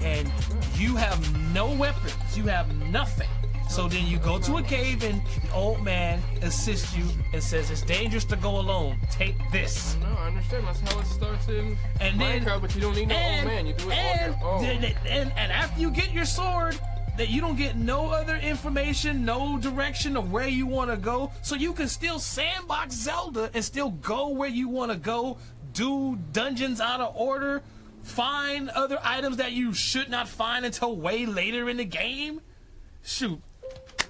and you have no weapons, you have nothing. So then you go to a cave, and the old man assists you and says, "It's dangerous to go alone. Take this." No, I understand. That's how it starts in Minecraft, but you don't need no old man. You do it on your own. And after you get your sword, that you don't get no other information, no direction of where you want to go, so you can still sandbox Zelda and still go where you want to go, do dungeons out of order, find other items that you should not find until way later in the game. Shoot.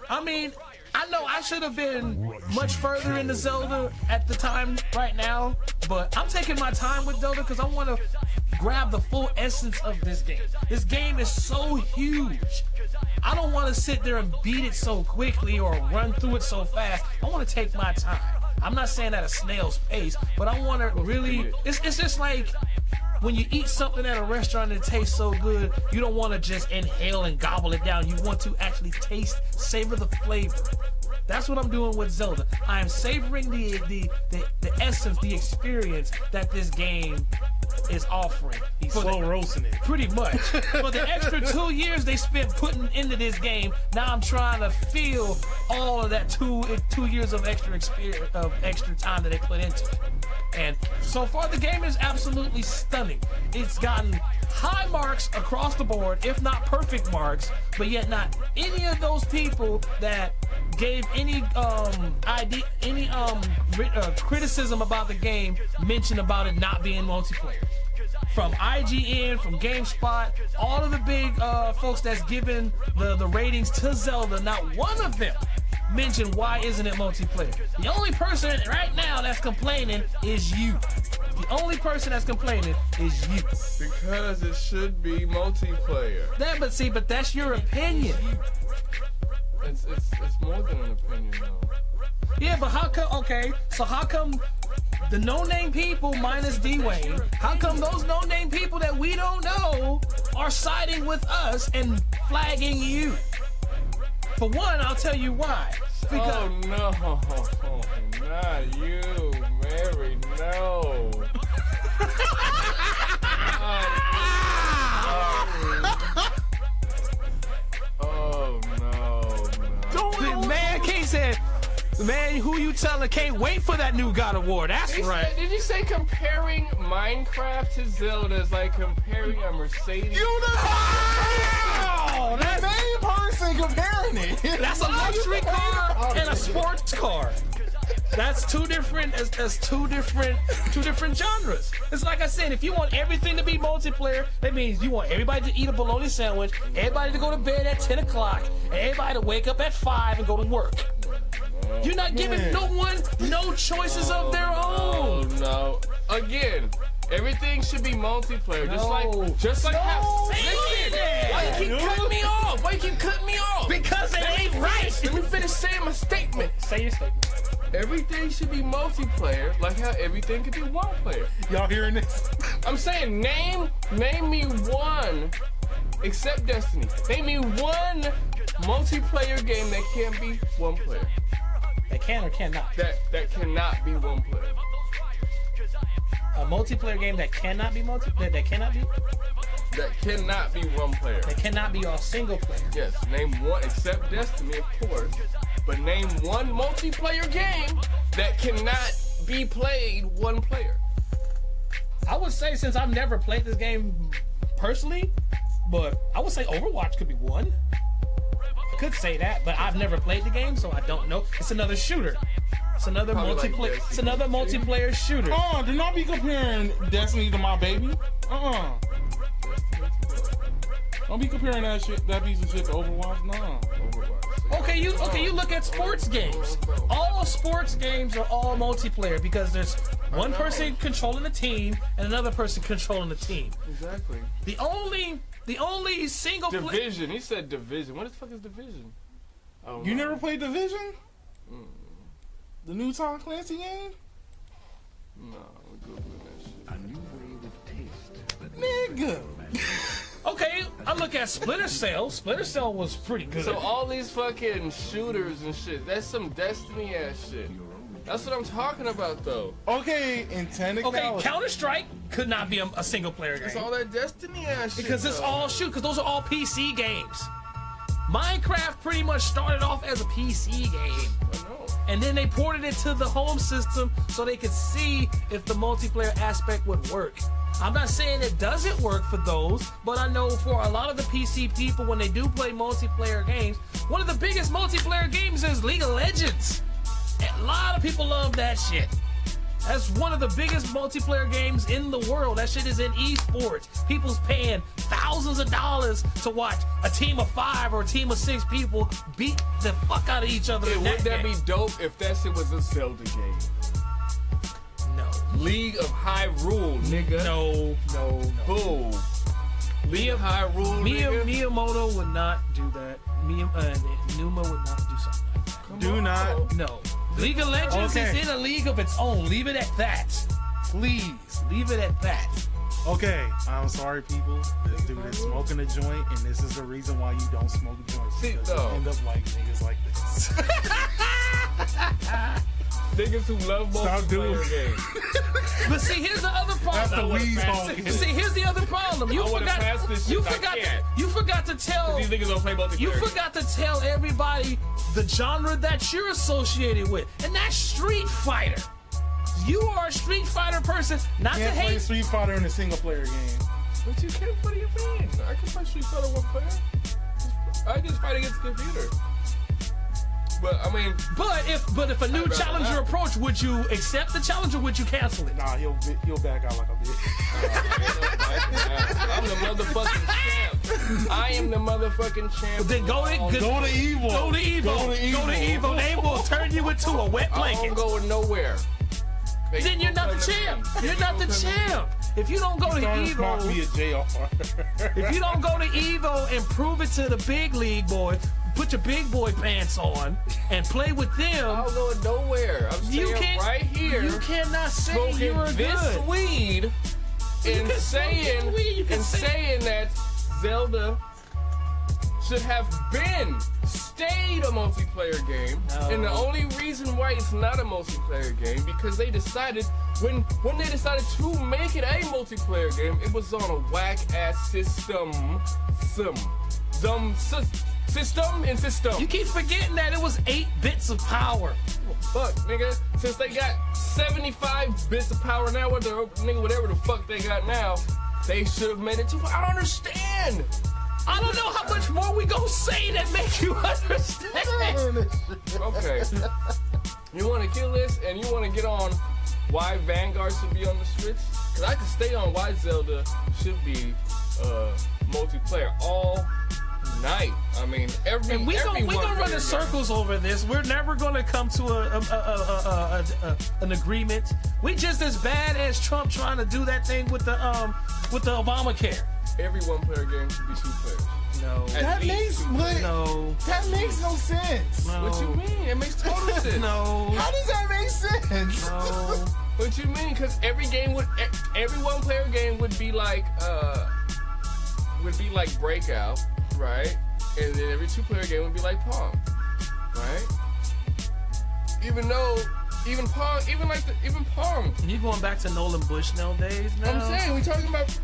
I mean, I know I should have been much further into Zelda at the time right now, but I'm taking my time with Zelda because I want to grab the full essence of this game. This game is so huge. I don't want to sit there and beat it so quickly or run through it so fast. I want to take my time. I'm not saying at a snail's pace, but I want to really... It's just like when you eat something at a restaurant and it tastes so good, you don't want to just inhale and gobble it down. You want to actually taste, savor the flavor. That's what I'm doing with Zelda. I am savoring the essence, the experience that this game is offering. He's slow roasting it. Pretty much. For the extra 2 years they spent putting into this game, now I'm trying to feel all of that two years of extra experience, of extra time that they put into it. And so far the game is absolutely stunning. It's gotten high marks across the board, if not perfect marks, but yet not any of those people that gave any criticism about the game mentioned about it not being multiplayer. From IGN, from GameSpot, all of the big folks that's given the ratings to Zelda, not one of them mentioned why isn't it multiplayer. The only person right now that's complaining is you. The only person that's complaining is you. Because it should be multiplayer. But that's your opinion. It's more than an opinion, though. Yeah, but how come the no-name people minus D-Wayne, how come those no-name people that we don't know are siding with us and flagging you? For one, I'll tell you why. Because oh no, not you, Mary, no. Oh no. The man King said, Man, who you telling can't wait for that new God of War? That's right. Did you say comparing Minecraft to Zelda is like comparing a Mercedes? Oh, that main person comparing it. That's a luxury car and a sports car. That's two different genres. It's like I said, if you want everything to be multiplayer, that means you want everybody to eat a bologna sandwich, everybody to go to bed at 10 o'clock, and everybody to wake up at 5 and go to work. You're not giving no one no choices of their own. No. Again, everything should be multiplayer. Just like how. Listen, why you keep cutting me off? Why you keep cutting me off? Because it ain't right. Let me finish saying my statement. Say your statement. Everything should be multiplayer, like how everything could be one player. Y'all hearing this? I'm saying, name me one, except Destiny. Name me one multiplayer game that can't be one player. That can or cannot? That cannot be one player. A multiplayer game that cannot be that cannot be? That cannot be one player. That cannot be all single player. Yes, name one, except Destiny, of course. But name one multiplayer game that cannot be played one player. I would say, since I've never played this game personally, but I would say Overwatch could be one. I could say that, but I've never played the game, so I don't know. It's another shooter. It's another multiplayer. It's another multiplayer shooter. Do not be comparing Destiny to my baby. Don't be comparing that piece of shit to Overwatch. No. Okay, you look at sports games. All sports games are all multiplayer because there's one person controlling the team and another person controlling the team. Exactly. The only single Division. He said Division. What the fuck is Division? You never played Division? The new Tom Clancy game? No, we're Googling that shit. A new wave of taste. Nigga. Okay, I look at Splinter Cell. Splinter Cell was pretty good. So all these fucking shooters and shit, that's some Destiny ass shit. That's what I'm talking about, though. Okay, in technicality. Okay, Counter-Strike could not be a single player game. It's all that Destiny ass shit. Because it's all shoot, because those are all PC games. Minecraft pretty much started off as a PC game. I know. And then they ported it to the home system so they could see if the multiplayer aspect would work. I'm not saying it doesn't work for those, but I know for a lot of the PC people, when they do play multiplayer games, one of the biggest multiplayer games is League of Legends. And a lot of people love that shit. That's one of the biggest multiplayer games in the world. That shit is in esports. People's paying thousands of dollars to watch a team of 5 or a team of 6 people beat the fuck out of each other. Wouldn't that be dope if that shit was a Zelda game? No. League of Hyrule, nigga. No. Boom. League of Hyrule, nigga. Miyamoto would not do that. Numa would not do something like that. Do not. No. League of Legends is in a league of its own. Leave it at that. Please, leave it at that. Okay, I'm sorry, people. This dude is smoking a joint, and this is the reason why you don't smoke joints. See, Because though. you end up like niggas like this. Niggas who love multiplayer games. But see, here's the other problem. That's the weed smoking. See, here's the other problem. You I would've passed this shit, I can't. you forgot to tell. These niggas don't play multiplayer. You forgot to tell everybody the genre that you're associated with, and that's Street Fighter. You are a Street Fighter person, not Can't to play hate. Street Fighter in a single player game. But you can't. What do you mean? I can play Street Fighter one player. I just fight against the computer. But I mean, But if a new challenger approach, would you accept the challenge or would you cancel it? Nah, he'll back out like a bitch. I'm the motherfucking champ. I am the motherfucking champ. Then go to Go to Evo. Go to Evo. They will turn you into a wet I blanket. don't go nowhere. Then you're not the champ. You're not the champ. If you don't go to Not be Evo, a JR. if you don't go to Evo and prove it to the big league boy, put your big boy pants on and play with them. I'll go nowhere. I'm staying right here. You cannot say smoking you're this good. weed and saying that Zelda should have stayed a multiplayer game. No. And the only reason why it's not a multiplayer game because they decided when they decided to make it a multiplayer game, it was on a whack ass system. System and system. You keep forgetting that it was 8 bits of power. Fuck, nigga. Since they got 75 bits of power now, whatever the fuck they got now, they should have made it too. I don't understand. I don't know how much more we gonna say that make you understand. Okay. You want to kill this and you want to get on why Vanguard should be on the Switch? Because I can stay on why Zelda should be multiplayer all night. I mean, we gonna run in circles over this. We're never gonna come to an agreement. We just as bad as Trump trying to do that thing with the Obamacare. Every one-player game should be 2 players. No. That makes no sense. No. What you mean? It makes total sense. No. How does that make sense? No. What you mean? Because every one-player game would be like Breakout, right? And then every 2-player game would be like Pong, right? Even Pong. You going back to Nolan Bushnell days now? I'm saying we talking about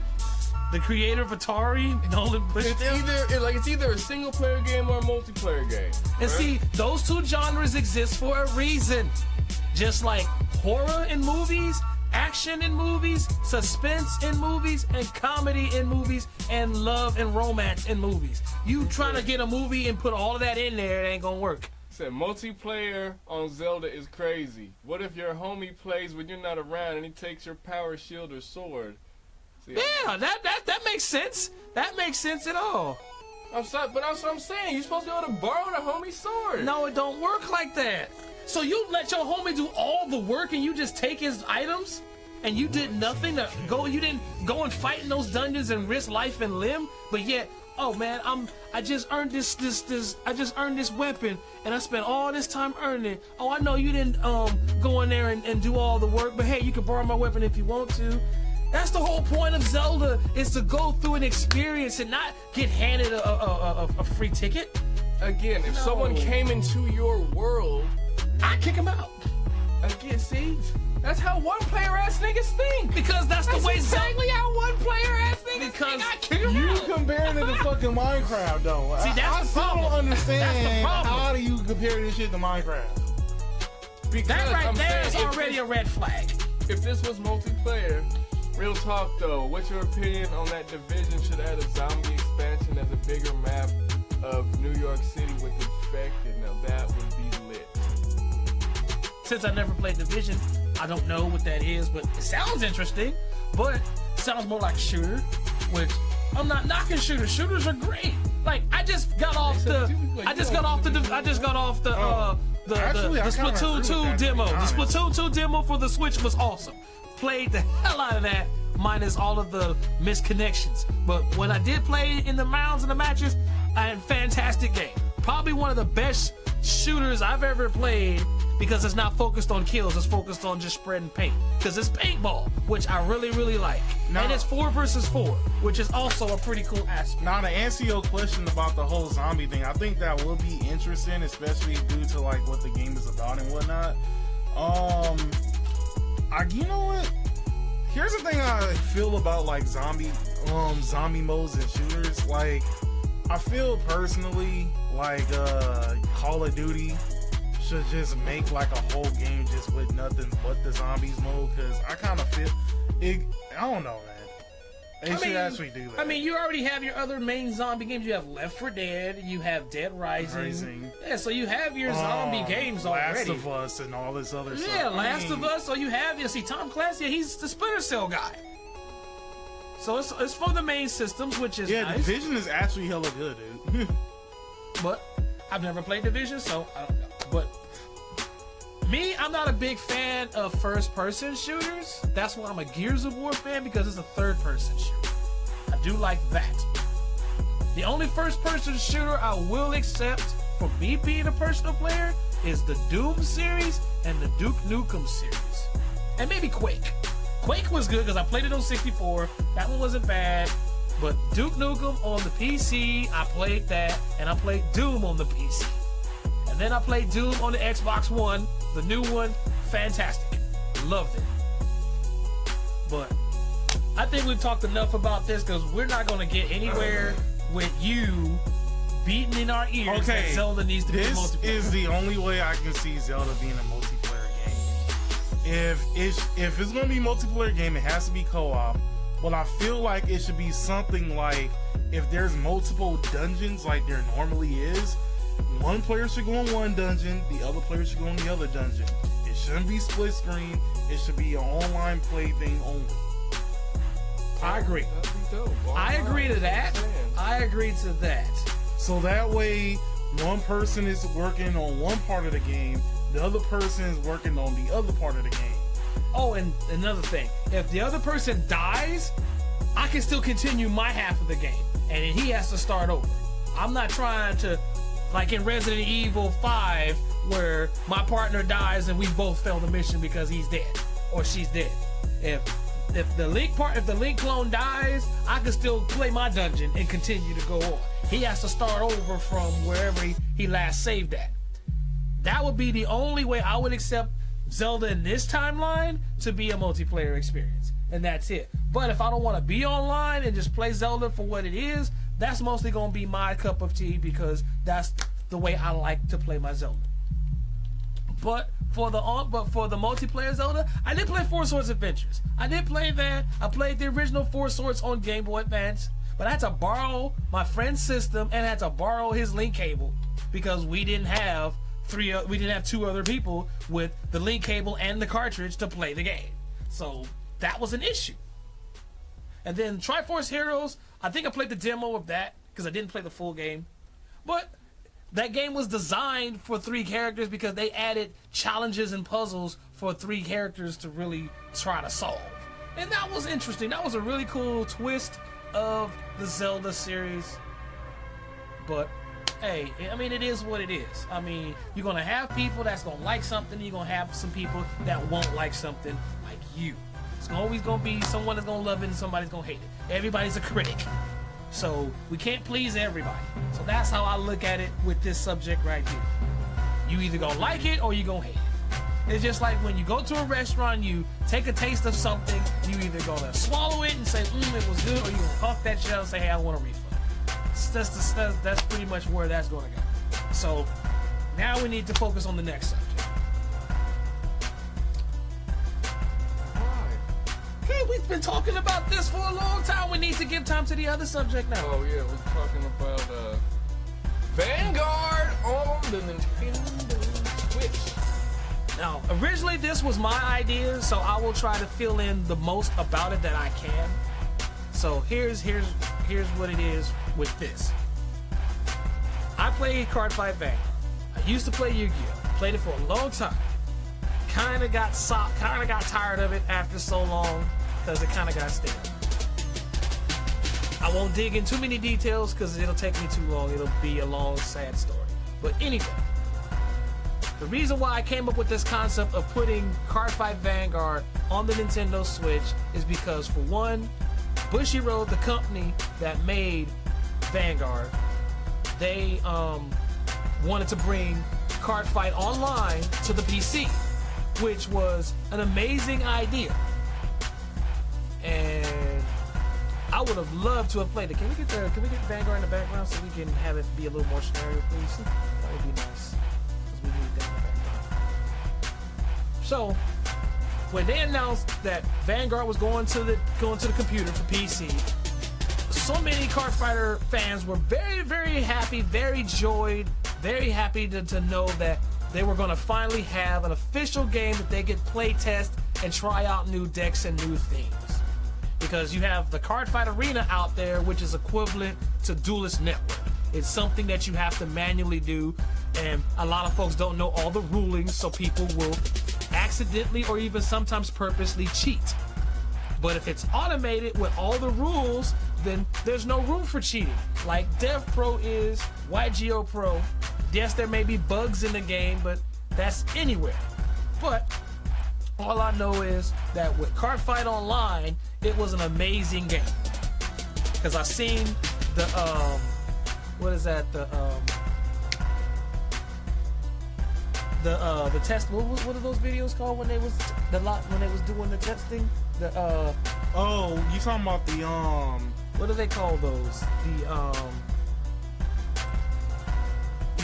the creator of Atari, Nolan Bushnell. It's either a single-player game or a multiplayer game. And right? see, those 2 genres exist for a reason. Just like horror in movies, action in movies, suspense in movies, and comedy in movies, and love and romance in movies. You trying to get a movie and put all of that in there, it ain't gonna work. Said multiplayer on Zelda is crazy. What if your homie plays when you're not around and he takes your power shield or sword? See, Yeah, that makes sense. That makes sense at all. I'm sorry, but that's what I'm saying. You're supposed to be able to borrow the homie's sword. No, it don't work like that. So you let your homie do all the work and you just take his items? And you did nothing to go. You didn't go and fight in those dungeons and risk life and limb. But yet, oh man, I just earned this weapon, and I spent all this time earning it. Oh, I know you didn't go in there and do all the work, but hey, you can borrow my weapon if you want to. That's the whole point of Zelda, is to go through an experience and not get handed a free ticket. Again, if someone came into your world, I kick him out. Again, see? That's how one-player ass niggas think. Because that's the way exactly how one-player ass niggas think. I kick 'em You out. comparing it to fucking Minecraft though. See, that's I the still problem. don't understand That's the problem. how do you compare this shit to Minecraft? Because That right I'm there is saying, already a red flag. If this was multiplayer, real talk though, what's your opinion on that Division should add a zombie expansion as a bigger map of New York City with Infected? Now that would be lit. Since I never played Division, I don't know what that is, but it sounds interesting. But it sounds more like shooter, which I'm not knocking shooters. Shooters are great. Like I just got off the Splatoon 2 demo. The Splatoon 2 demo for the Switch was awesome. Played the hell out of that, minus all of the misconnections. But when I did play in the rounds and the matches, I had a fantastic game. Probably one of the best shooters I've ever played, because it's not focused on kills, it's focused on just spreading paint. Because it's paintball, which I really, really like. And it's 4 versus 4, which is also a pretty cool aspect. Now, to answer your question about the whole zombie thing, I think that will be interesting, especially due to like what the game is about and whatnot. You know what? Here's the thing I feel about like zombie modes and shooters. Like, I feel personally like Call of Duty should just make like a whole game just with nothing but the zombies mode, because I kind of feel it. I don't know, man. They should actually do that. I mean, you already have your other main zombie games. You have Left 4 Dead, you have Dead Rising. Yeah, so you have your zombie games already. Last of Us and all this other stuff. Yeah, Last of Us. So you have, see, Tom Clancy, he's the Splinter Cell guy. So it's for the main systems, which is nice. Division is actually hella good, dude. But I've never played Division, so I don't know. But me, I'm not a big fan of first-person shooters. That's why I'm a Gears of War fan, because it's a third-person shooter. I do like that. The only first-person shooter I will accept for me being a personal player is the Doom series and the Duke Nukem series. And maybe Quake. Quake was good because I played it on 64. That one wasn't bad. But Duke Nukem on the PC, I played that, and I played Doom on the PC. And then I played Doom on the Xbox One, the new one, fantastic. Loved it. But I think we've talked enough about this, because we're not going to get anywhere with you beating in our ears that Zelda needs to be multiplayer. This is the only way I can see Zelda being a multiplayer game. If it's gonna be a multiplayer game, it has to be co-op. But I feel like it should be something like, if there's multiple dungeons like there normally is, one player should go in one dungeon, the other player should go in the other dungeon. It shouldn't be split screen. It should be an online play thing only. I agree. I agree to that. I agree to that. So that way, one person is working on one part of the game, the other person is working on the other part of the game. Oh, and another thing, if the other person dies, I can still continue my half of the game, and he has to start over. I'm not trying to, like in Resident Evil 5, where my partner dies and we both fail the mission because he's dead or she's dead. If the Link clone dies, I can still play my dungeon and continue to go on. He has to start over from wherever he last saved at. That would be the only way I would accept Zelda in this timeline to be a multiplayer experience, and that's it. But if I don't want to be online and just play Zelda for what it is, that's mostly going to be my cup of tea, because that's the way I like to play my Zelda. But for the multiplayer Zelda, I did play Four Swords Adventures. I did play that. I played the original Four Swords on Game Boy Advance, but I had to borrow my friend's system and I had to borrow his link cable because we didn't have two other people with the link cable and the cartridge to play the game. So that was an issue. And then Triforce Heroes, I think I played the demo of that because I didn't play the full game. But that game was designed for 3 characters because they added challenges and puzzles for 3 characters to really try to solve. And that was interesting. That was a really cool twist of the Zelda series. But hey, I mean, it is what it is. I mean, you're going to have people that's going to like something, you're going to have some people that won't like something like you. It's always going to be someone that's going to love it and somebody's going to hate it. Everybody's a critic. So we can't please everybody. So that's how I look at it with this subject right here. You either going to like it or you going to hate it. It's just like when you go to a restaurant, you take a taste of something, you either going to swallow it and say, it was good, or you going to huff that shit out and say, hey, I want a refund. That's pretty much where that's going to go. So now we need to focus on the next subject. Okay, we've been talking about this for a long time. We need to give time to the other subject now. Oh yeah, we're talking about Vanguard on the Nintendo Switch. Now, originally this was my idea, so I will try to fill in the most about it that I can. So here's what it is with this. I played Card Fight Vanguard. I used to play Yu-Gi-Oh! Played it for a long time. Kinda got tired of it after so long because it kinda got stale. I won't dig in too many details because it'll take me too long. It'll be a long, sad story. But anyway, the reason why I came up with this concept of putting Card Fight Vanguard on the Nintendo Switch is because, for one, Bushiroad, the company that made Vanguard, they wanted to bring Card Fight Online to the PC, which was an amazing idea. And I would have loved to have played it. Can we get Vanguard in the background so we can have it be a little more scenario, please? That would be nice, because we need that in the background. So when they announced that Vanguard was going to the computer for PC, so many Card Fighter fans were very, very happy, very joyed, very happy to know that they were going to finally have an official game that they could play test and try out new decks and new themes. Because you have the Card Fight Arena out there, which is equivalent to Duelist Network. It's something that you have to manually do, and a lot of folks don't know all the rulings, so people will accidentally or even sometimes purposely cheat. But if it's automated with all the rules, then there's no room for cheating. Like Dev Pro is, YGO Pro. Yes, there may be bugs in the game, but that's anywhere. But all I know is that with Card Fight Online, it was an amazing game. Because I seen the what is that? The test. What are those videos called when they was doing the testing? Oh, you talking about the What do they call those?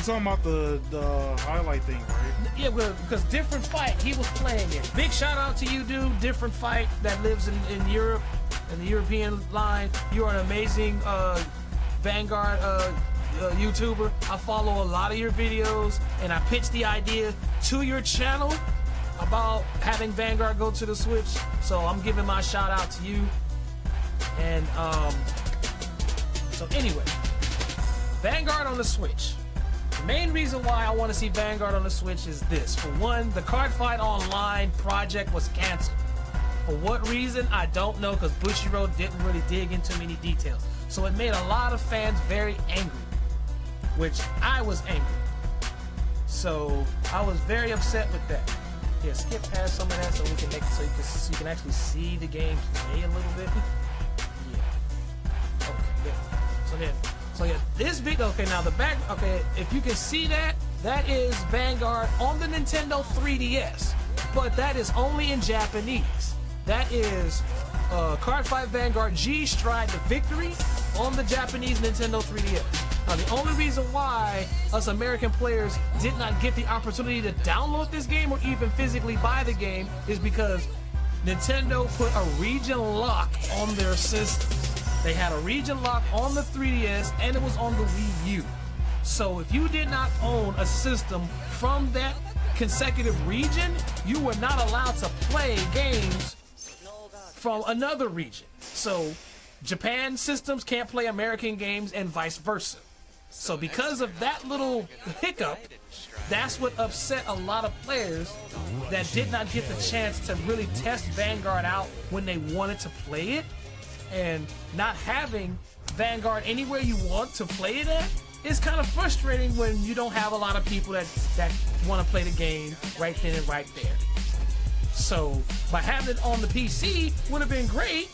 You talking about the highlight thing, right? Yeah, because Different Fight, he was playing it. Big shout out to you, dude. Different Fight that lives in Europe, in the European line. You are an amazing Vanguard YouTuber. I follow a lot of your videos, and I pitched the idea to your channel about having Vanguard go to the Switch. So I'm giving my shout out to you. And so anyway, Vanguard on the Switch. The main reason why I want to see Vanguard on the Switch is this. For one, the Card Fight Online project was canceled. For what reason, I don't know, because Bushiroad didn't really dig into many details. So it made a lot of fans very angry, which I was angry. So I was very upset with that. Yeah, skip past some of that so we can make it so you can actually see the game play a little bit. Yeah. Okay. Yeah. So yeah, this big. Okay, now the back. Okay, if you can see that, that is Vanguard on the Nintendo 3DS, but that is only in Japanese. That is Card Fight Vanguard G Stride to Victory on the Japanese Nintendo 3DS. Now, the only reason why us American players did not get the opportunity to download this game or even physically buy the game is because Nintendo put a region lock on their systems. They had a region lock on the 3DS and it was on the Wii U. So if you did not own a system from that consecutive region, you were not allowed to play games from another region. So Japan systems can't play American games and vice versa. So because of that little hiccup, that's what upset a lot of players that did not get the chance to really test Vanguard out when they wanted to play it. And not having Vanguard anywhere you want to play it at is kind of frustrating when you don't have a lot of people that want to play the game right then and right there. So by having it on the PC would have been great,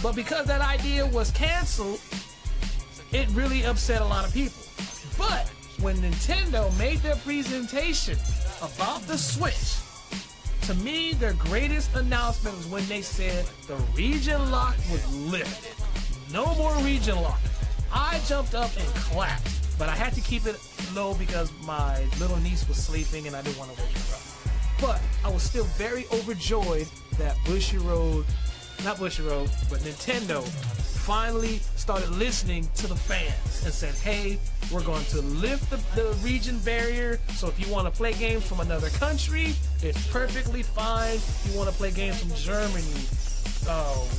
but because that idea was canceled, it really upset a lot of people. But when Nintendo made their presentation about the Switch, to me, their greatest announcement was when they said the region lock was lifted. No more region lock. I jumped up and clapped, but I had to keep it low because my little niece was sleeping and I didn't want to wake her up. But I was still very overjoyed that Nintendo finally started listening to the fans and said, hey, we're going to lift the region barrier, so if you want to play games from another country, it's perfectly fine. If you want to play games from Germany,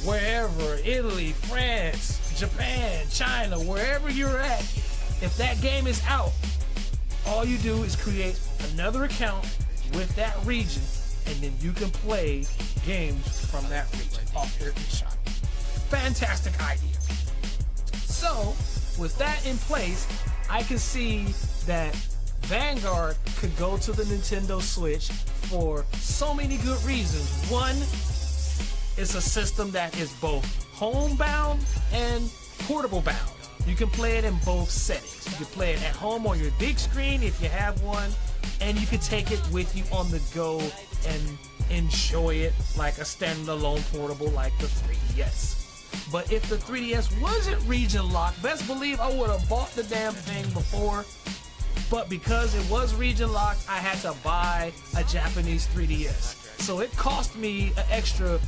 wherever, Italy, France, Japan, China, wherever you're at, if that game is out, all you do is create another account with that region, and then you can play games from that region off their eShop. Fantastic idea. So, with that in place, I can see that Vanguard could go to the Nintendo Switch for so many good reasons. One, it's a system that is both homebound and portable bound. You can play it in both settings. You can play it at home on your big screen if you have one, and you can take it with you on the go and enjoy it like a standalone portable like the 3DS. But if the 3DS wasn't region locked, best believe I would have bought the damn thing before. But because it was region locked, I had to buy a Japanese 3DS. So it cost me an extra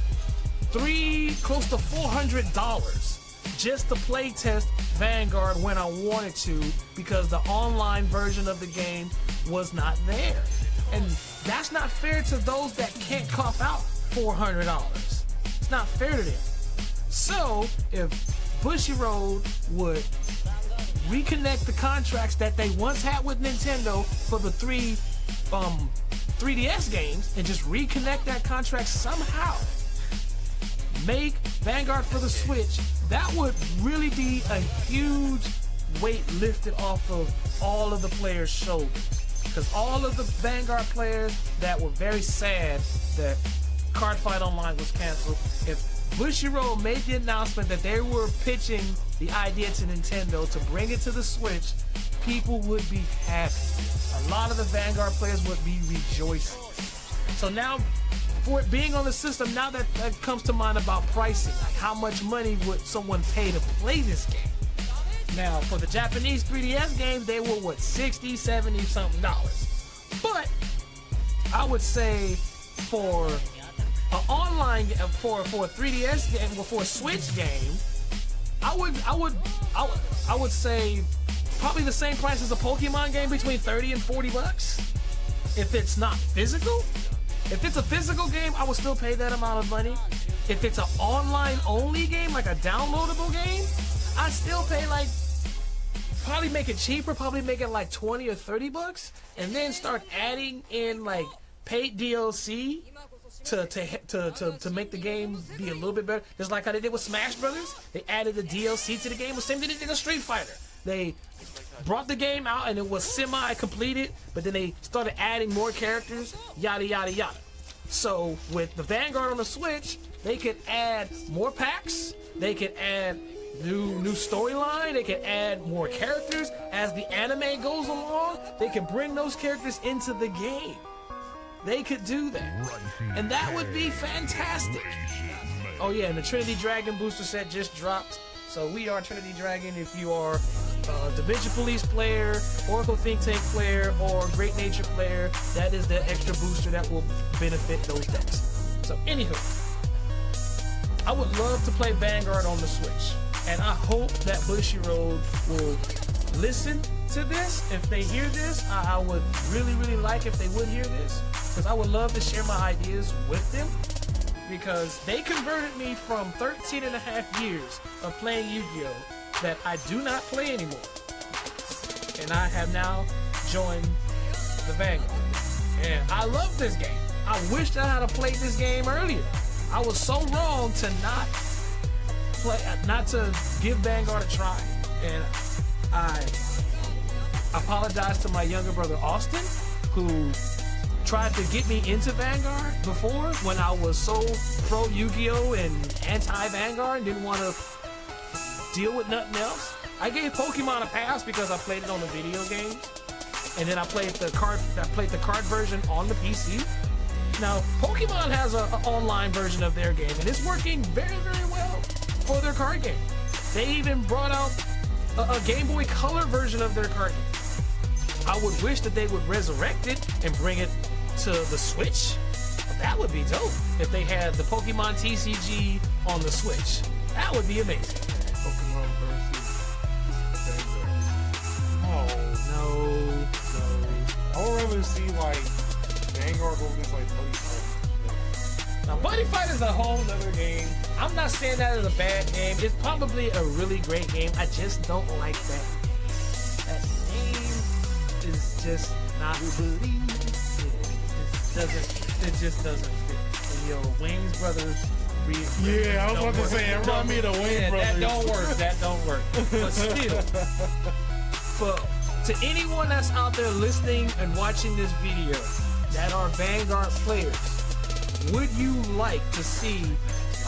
close to $400 just to play test Vanguard when I wanted to, because the online version of the game was not there. And that's not fair to those that can't cough out $400. It's not fair to them. So if Bushiroad would reconnect the contracts that they once had with Nintendo for the 3DS games and just reconnect that contract somehow, make Vanguard for the Switch, that would really be a huge weight lifted off of all of the players' shoulders. Because all of the Vanguard players that were very sad that Card Fight Online was canceled, if Bushiroad made the announcement that they were pitching the idea to Nintendo to bring it to the Switch, people would be happy. A lot of the Vanguard players would be rejoicing. So now, for it being on the system, now that comes to mind about pricing. Like, how much money would someone pay to play this game? Now, for the Japanese 3DS games, they were what, 60, 70 something dollars. But I would say for an online for a 3DS game, or for a Switch game, I would say probably the same price as a Pokemon game, between 30 and 40 bucks. If it's not physical. If it's a physical game, I would still pay that amount of money. If it's an online only game, like a downloadable game, I still pay like, probably make it cheaper, probably make it like 20 or 30 bucks, and then start adding in like paid DLC to make the game be a little bit better. Just like how they did with Smash Brothers. They added the DLC to the game. The same thing they did with Street Fighter. They brought the game out and it was semi-completed, but then they started adding more characters, yada yada yada. So with the Vanguard on the Switch, they could add more packs, they could add new storyline, they could add more characters. As the anime goes along, they could bring those characters into the game. They could do that, and that would be fantastic. Oh yeah, and the Trinity Dragon booster set just dropped. So we are Trinity Dragon. If you are a Dimension Police player, Oracle Think Tank player, or Great Nature player, that is the extra booster that will benefit those decks. So anywho, I would love to play Vanguard on the Switch, and I hope that Bushiroad will listen to this. If they hear this, I would really like if they would hear this, because I would love to share my ideas with them, because they converted me from 13 and a half years of playing Yu-Gi-Oh! That I do not play anymore. And I have now joined the Vanguard. And I love this game. I wished I had played this game earlier. I was so wrong to not to give Vanguard a try. And I apologize to my younger brother Austin, who tried to get me into Vanguard before, when I was so pro Yu-Gi-Oh! And anti-Vanguard and didn't want to deal with nothing else. I gave Pokemon a pass because I played it on the video games, and then I played the card version on the PC. Now Pokemon has an online version of their game, and it's working very well for their card game. They even brought out a Game Boy Color version of their card game. I would wish that they would resurrect it and bring it to the Switch. That would be dope if they had the Pokemon TCG on the Switch. That would be amazing. Pokemon versus Vanguard. Oh no. I would rather see like Vanguard go against like Buddy Fight. Now Buddy Fight is a whole other game. I'm not saying that is a bad game. It's probably a really great game. I just don't like that game. That game is just not it just doesn't fit. And yo, Wayne's Brothers. Yeah, I was about to say, it remind me of the Wayne Brothers. That don't work. But still, to anyone that's out there listening and watching this video that are Vanguard players, would you like to see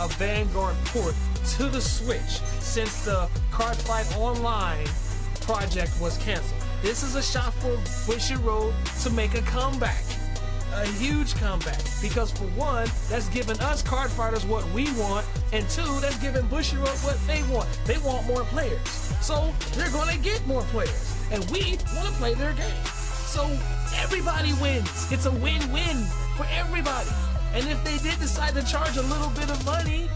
a Vanguard port to the Switch since the Card Fight Online project was canceled? This is a shot for Bushiroad to make a comeback. A huge comeback, because for one, that's giving us card fighters what we want, and two, that's giving Bushiroad what they want. They want more players, so they're going to get more players, and we want to play their game. So everybody wins. It's a win-win for everybody. And if they did decide to charge a little bit of money,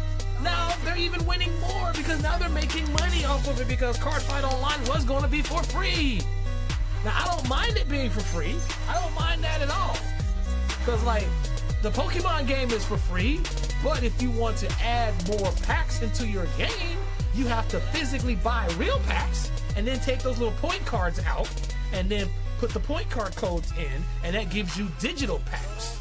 now they're even winning more, because now they're making money off of it, because Card Fight Online was going to be for free. Now I don't mind it being for free. I don't mind that at all. Because, like, the Pokemon game is for free, but if you want to add more packs into your game, you have to physically buy real packs and then take those little point cards out and then put the point card codes in, and that gives you digital packs.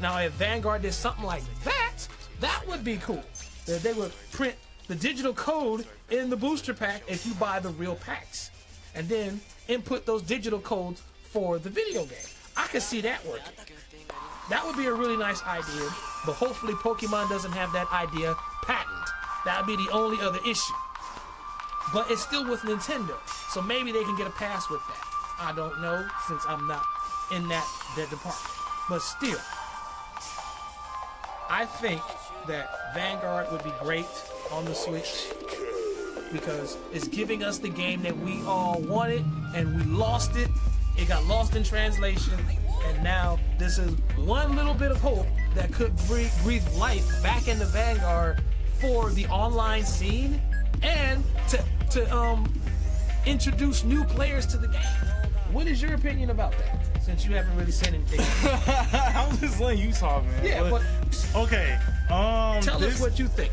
Now, if Vanguard did something like that, that would be cool. They would print the digital code in the booster pack if you buy the real packs, and then input those digital codes for the video game. I could see that working. That would be a really nice idea, but hopefully Pokemon doesn't have that idea patented. That would be the only other issue. But it's still with Nintendo, so maybe they can get a pass with that. I don't know, since I'm not in that department. But still, I think that Vanguard would be great on the Switch. because it's giving us the game that we all wanted, and we lost it. It got lost in translation, and now this is one little bit of hope that could breathe life back into Vanguard for the online scene, and to introduce new players to the game. What is your opinion about that? Since you haven't really said anything. I'm just letting you talk, man. Yeah, but okay. Tell us what you think.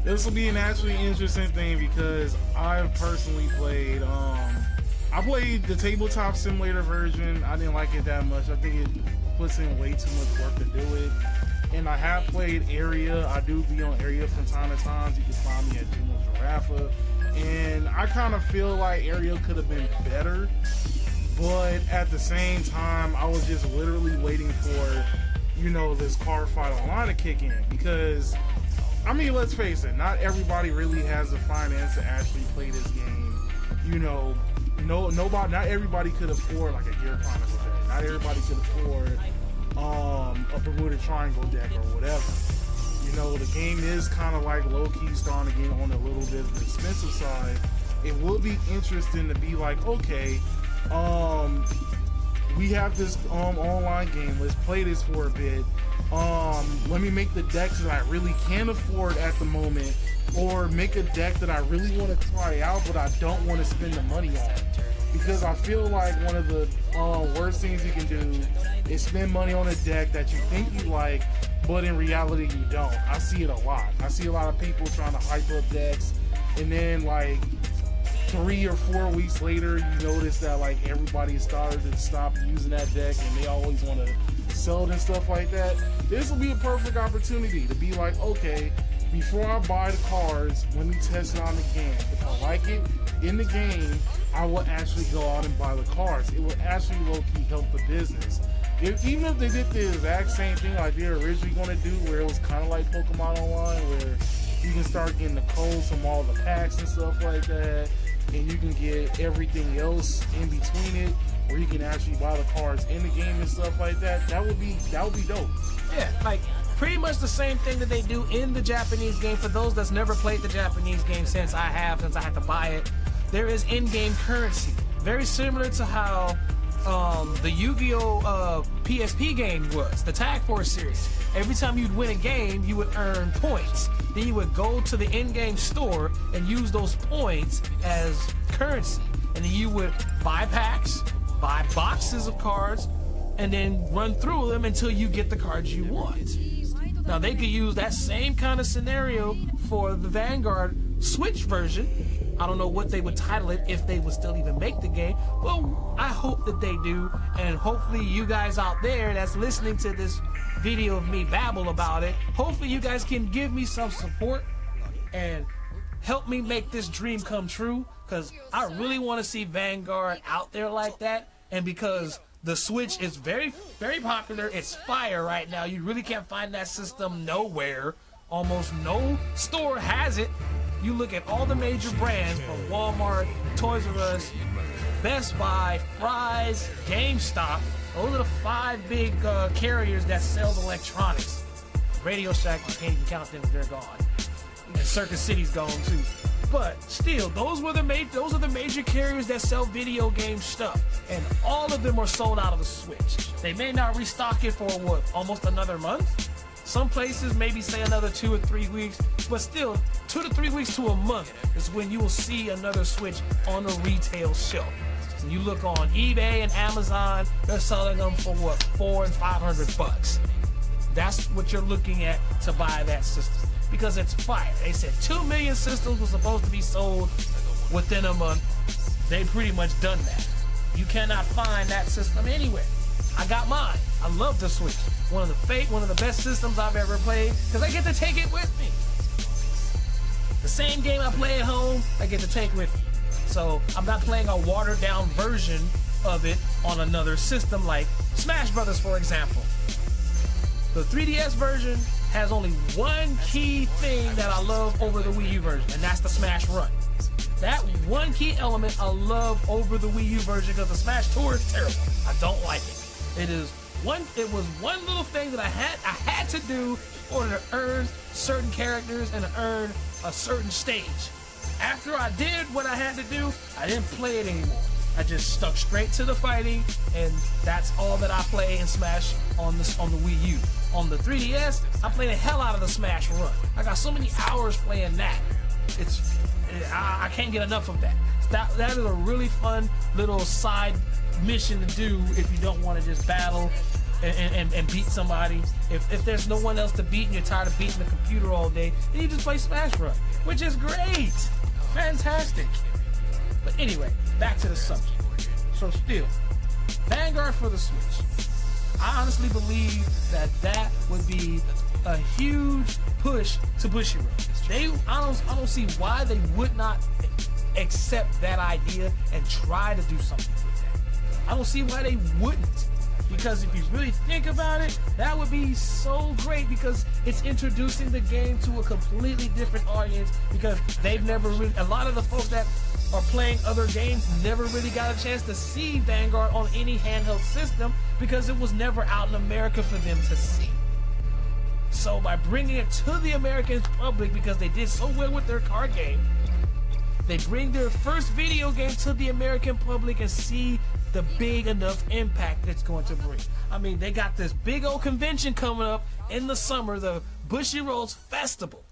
This will be an actually interesting thing because I've personally played. I played the tabletop simulator version. I didn't like it that much. I think it puts in way too much work to do it. And I have played Area. I do be on Area from time to time. You can find me at Juno Giraffa. And I kind of feel like Area could have been better. But at the same time, I was just literally waiting for, this car fight online to kick in. Because, I mean, let's face it, not everybody really has the finance to actually play this game. Not everybody could afford like a Gear Chronicles deck. Not everybody could afford a Bermuda Triangle deck or whatever. The game is kind of like low-key starting to get on a little bit of the expensive side. It would be interesting to be like, okay, we have this online game. Let's play this for a bit. Let me make the decks that I really can't afford at the moment, or make a deck that I really want to try out, but I don't want to spend the money on. Because I feel like one of the worst things you can do is spend money on a deck that you think you like, but in reality you don't. I see it a lot. I see a lot of people trying to hype up decks, and then like 3 or 4 weeks later, you notice that like everybody started to stop using that deck, and they always want to sell it and stuff like that. This will be a perfect opportunity to be like, okay, before I buy the cards, let me test it on the game. If I like it in the game, I will actually go out and buy the cards. It will actually low-key help the business. Even if they did the exact same thing like they were originally going to do, where it was kind of like Pokemon Online, where you can start getting the codes from all the packs and stuff like that, and you can get everything else in between it, where you can actually buy the cards in the game and stuff like that. That would be dope. Yeah, like pretty much the same thing that they do in the Japanese game. For those that's never played the Japanese game, since I had to buy it, there is in-game currency, very similar to how the Yu-Gi-Oh! PSP game was, the Tag Force series. Every time you'd win a game, you would earn points. Then you would go to the in-game store and use those points as currency. And then you would buy packs, buy boxes of cards, and then run through them until you get the cards you want. Now they could use that same kind of scenario for the Vanguard Switch version. I don't know what they would title it, if they would still even make the game. Well, I hope that they do, and hopefully you guys out there that's listening to this video of me babble about it, hopefully you guys can give me some support and help me make this dream come true, because I really want to see Vanguard out there like that. And because the Switch is very, very popular, it's fire right now. You really can't find that system nowhere. Almost no store has it. You look at all the major brands from Walmart, Toys R Us, Best Buy, Fry's, GameStop. Those are the 5 big carriers that sells electronics. Radio Shack, you can't even count them, they're gone. And Circuit City's gone too. But still, those are the major carriers that sell video game stuff, and all of them are sold out of the Switch. They may not restock it for almost another month. Some places maybe say another 2 or 3 weeks, but still 2 to 3 weeks to a month is when you will see another Switch on a retail shelf. When you look on eBay and Amazon, they're selling them for $400 and $500. That's what you're looking at to buy that system, because it's fire. They said 2 million systems were supposed to be sold within a month. They pretty much done that. You cannot find that system anywhere. I got mine. I love the Switch. One of the best systems I've ever played, because I get to take it with me. The same game I play at home, I get to take with me. So I'm not playing a watered down version of it on another system like Smash Brothers, for example. The 3DS version has only one key thing that I love over the Wii U version, and that's the Smash Run. That one key element I love over the Wii U version, because the Smash Tour is terrible. I don't like it. It was one little thing that I had to do in order to earn certain characters and to earn a certain stage. after I did what I had to do, I didn't play it anymore. I just stuck straight to the fighting, and that's all that I play in Smash on the Wii U. On the 3DS, I play the hell out of the Smash Run. I got so many hours playing that. I can't get enough of that. That is a really fun little side mission to do if you don't want to just battle and beat somebody. If there's no one else to beat and you're tired of beating the computer all day, then you just play Smash Run, which is great. Fantastic. But anyway, back to the subject. So still, Vanguard for the Switch. I honestly believe that would be a huge push to Bushiroad. I don't see why they would not accept that idea and try to do something with that. I don't see why they wouldn't. Because if you really think about it, that would be so great because it's introducing the game to a completely different audience because they've never really, a lot of the folks that are playing other games never really got a chance to see Vanguard on any handheld system because it was never out in America for them to see. So by bringing it to the American public because they did so well with their card game, they bring their first video game to the American public and see the big enough impact it's going to bring. I mean, they got this big old convention coming up in the summer, the Bushiroad's Festival.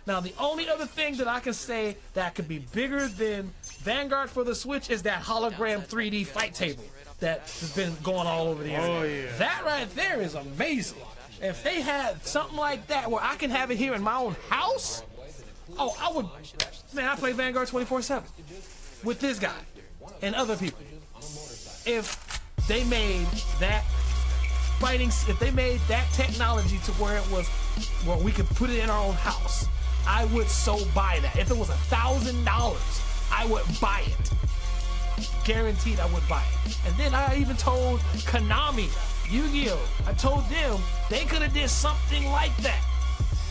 Now, the only other thing that I can say that could be bigger than Vanguard for the Switch is that hologram 3D fight table that has been going all over the internet. Oh, yeah. That right there is amazing. If they had something like that where I can have it here in my own house, oh, I would, man, I play Vanguard 24/7 with this guy and other people. If they made that fighting, if they made that technology to where it was, where we could put it in our own house, I would so buy that. If it was $1,000, I would buy it. Guaranteed I would buy it. And then I even told Konami, Yu-Gi-Oh! I told them they could have did something like that.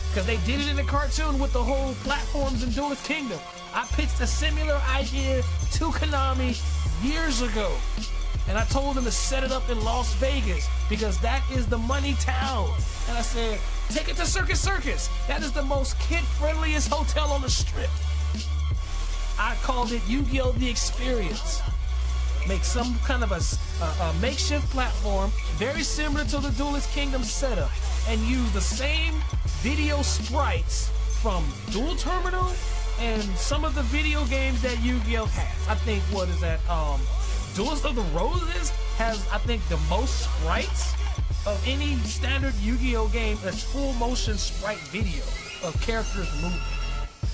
Because they did it in the cartoon with the whole platforms in Duelist Kingdom. I pitched a similar idea to Konami years ago. And I told them to set it up in Las Vegas because that is the money town. And I said, take it to Circus Circus. That is the most kid-friendliest hotel on the strip. I called it Yu-Gi-Oh! The Experience. Make some kind of a makeshift platform very similar to the Duelist Kingdom setup and use the same video sprites from Duel Terminal and some of the video games that Yu-Gi-Oh! Has. I think, what is that? Duelist of the Roses has, I think, the most sprites of any standard Yu-Gi-Oh! Game that's full motion sprite video of characters moving.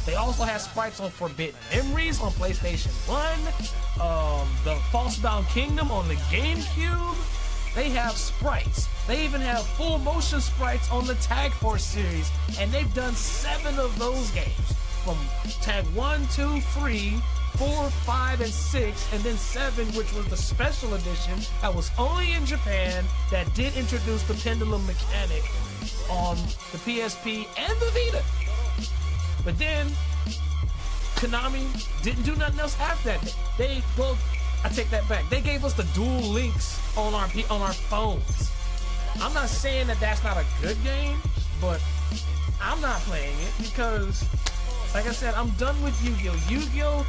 They also have sprites on Forbidden Memories on PlayStation 1, the Falsebound Kingdom on the GameCube. They have sprites. They even have full motion sprites on the Tag Force series, and they've done 7 of those games from Tag 1, 2, 3, 4, 5, and 6, and then 7, which was the special edition that was only in Japan that did introduce the pendulum mechanic on the PSP and the Vita. But then Konami didn't do nothing else after that. I take that back. They gave us the dual links on our phones. I'm not saying that that's not a good game, but I'm not playing it because, like I said, I'm done with Yu-Gi-Oh! Yu-Gi-Oh!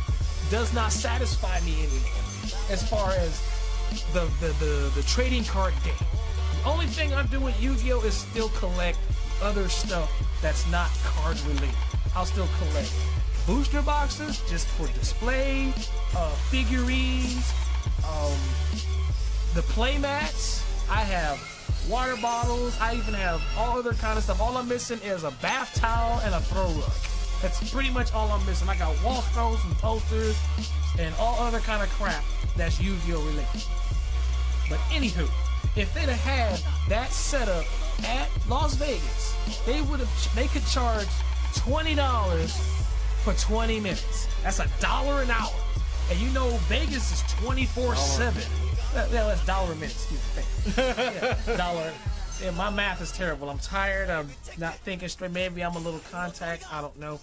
Does not satisfy me anymore as far as the trading card game. The only thing I do with Yu-Gi-Oh! Is still collect other stuff that's not card related. I'll still collect booster boxes just for display, figurines, the play mats. I have water bottles. I even have all other kind of stuff. All I'm missing is a bath towel and a throw rug. That's pretty much all I'm missing. I got wall scrolls and posters and all other kind of crap that's Yu-Gi-Oh! related. But anywho, if they'd have had that setup at Las Vegas, they could charge $20 for 20 minutes. That's $1 an hour. And you know Vegas is 24/7. That's $1 a minute, excuse me. Yeah, $1. Yeah, my math is terrible. I'm tired. I'm not thinking straight. Maybe I'm a little contact. I don't know.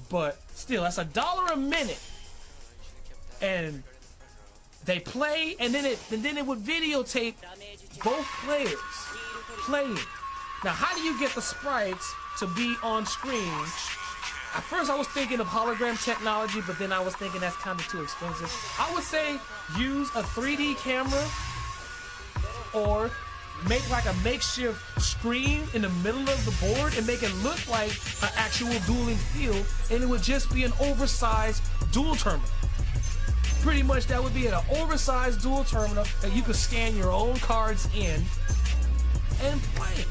But still, that's $1 a minute. And they play, and then it would videotape both players playing. Now, how do you get the sprites to be on screen At first I was thinking of hologram technology, but then I was thinking that's kind of too expensive. I would say use a 3D camera or make like a makeshift screen in the middle of the board and make it look like an actual dueling field, and it would just be an oversized dual terminal. Pretty much that would be an oversized dual terminal that you could scan your own cards in and play.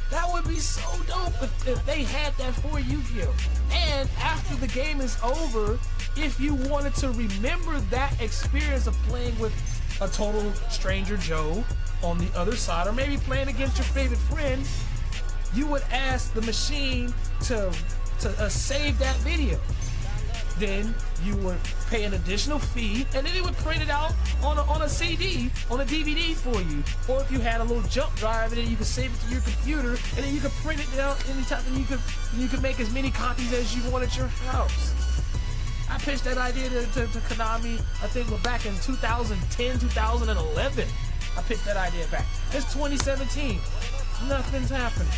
That would be so dope if they had that for Yu-Gi-Oh! And after the game is over, if you wanted to remember that experience of playing with a total stranger Joe on the other side, or maybe playing against your favorite friend, you would ask the machine to save that video. Then you would pay an additional fee, and then it would print it out on a CD, on a DVD for you. Or if you had a little jump drive, and then you could save it to your computer, and then you could print it out anytime, and you could make as many copies as you want at your house. I pitched that idea to Konami, I think back in 2010, 2011. I pitched that idea back. It's 2017. Nothing's happening.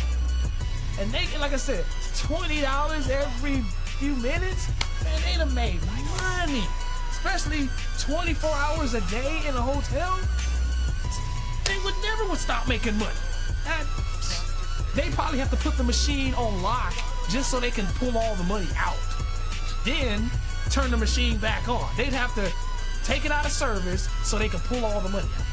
And they, like I said, $20 every few minutes. Man, they'd have made money. Especially 24 hours a day in a hotel. They would stop making money. They probably have to put the machine on lock just so they can pull all the money out. Then turn the machine back on. They'd have to take it out of service so they can pull all the money out.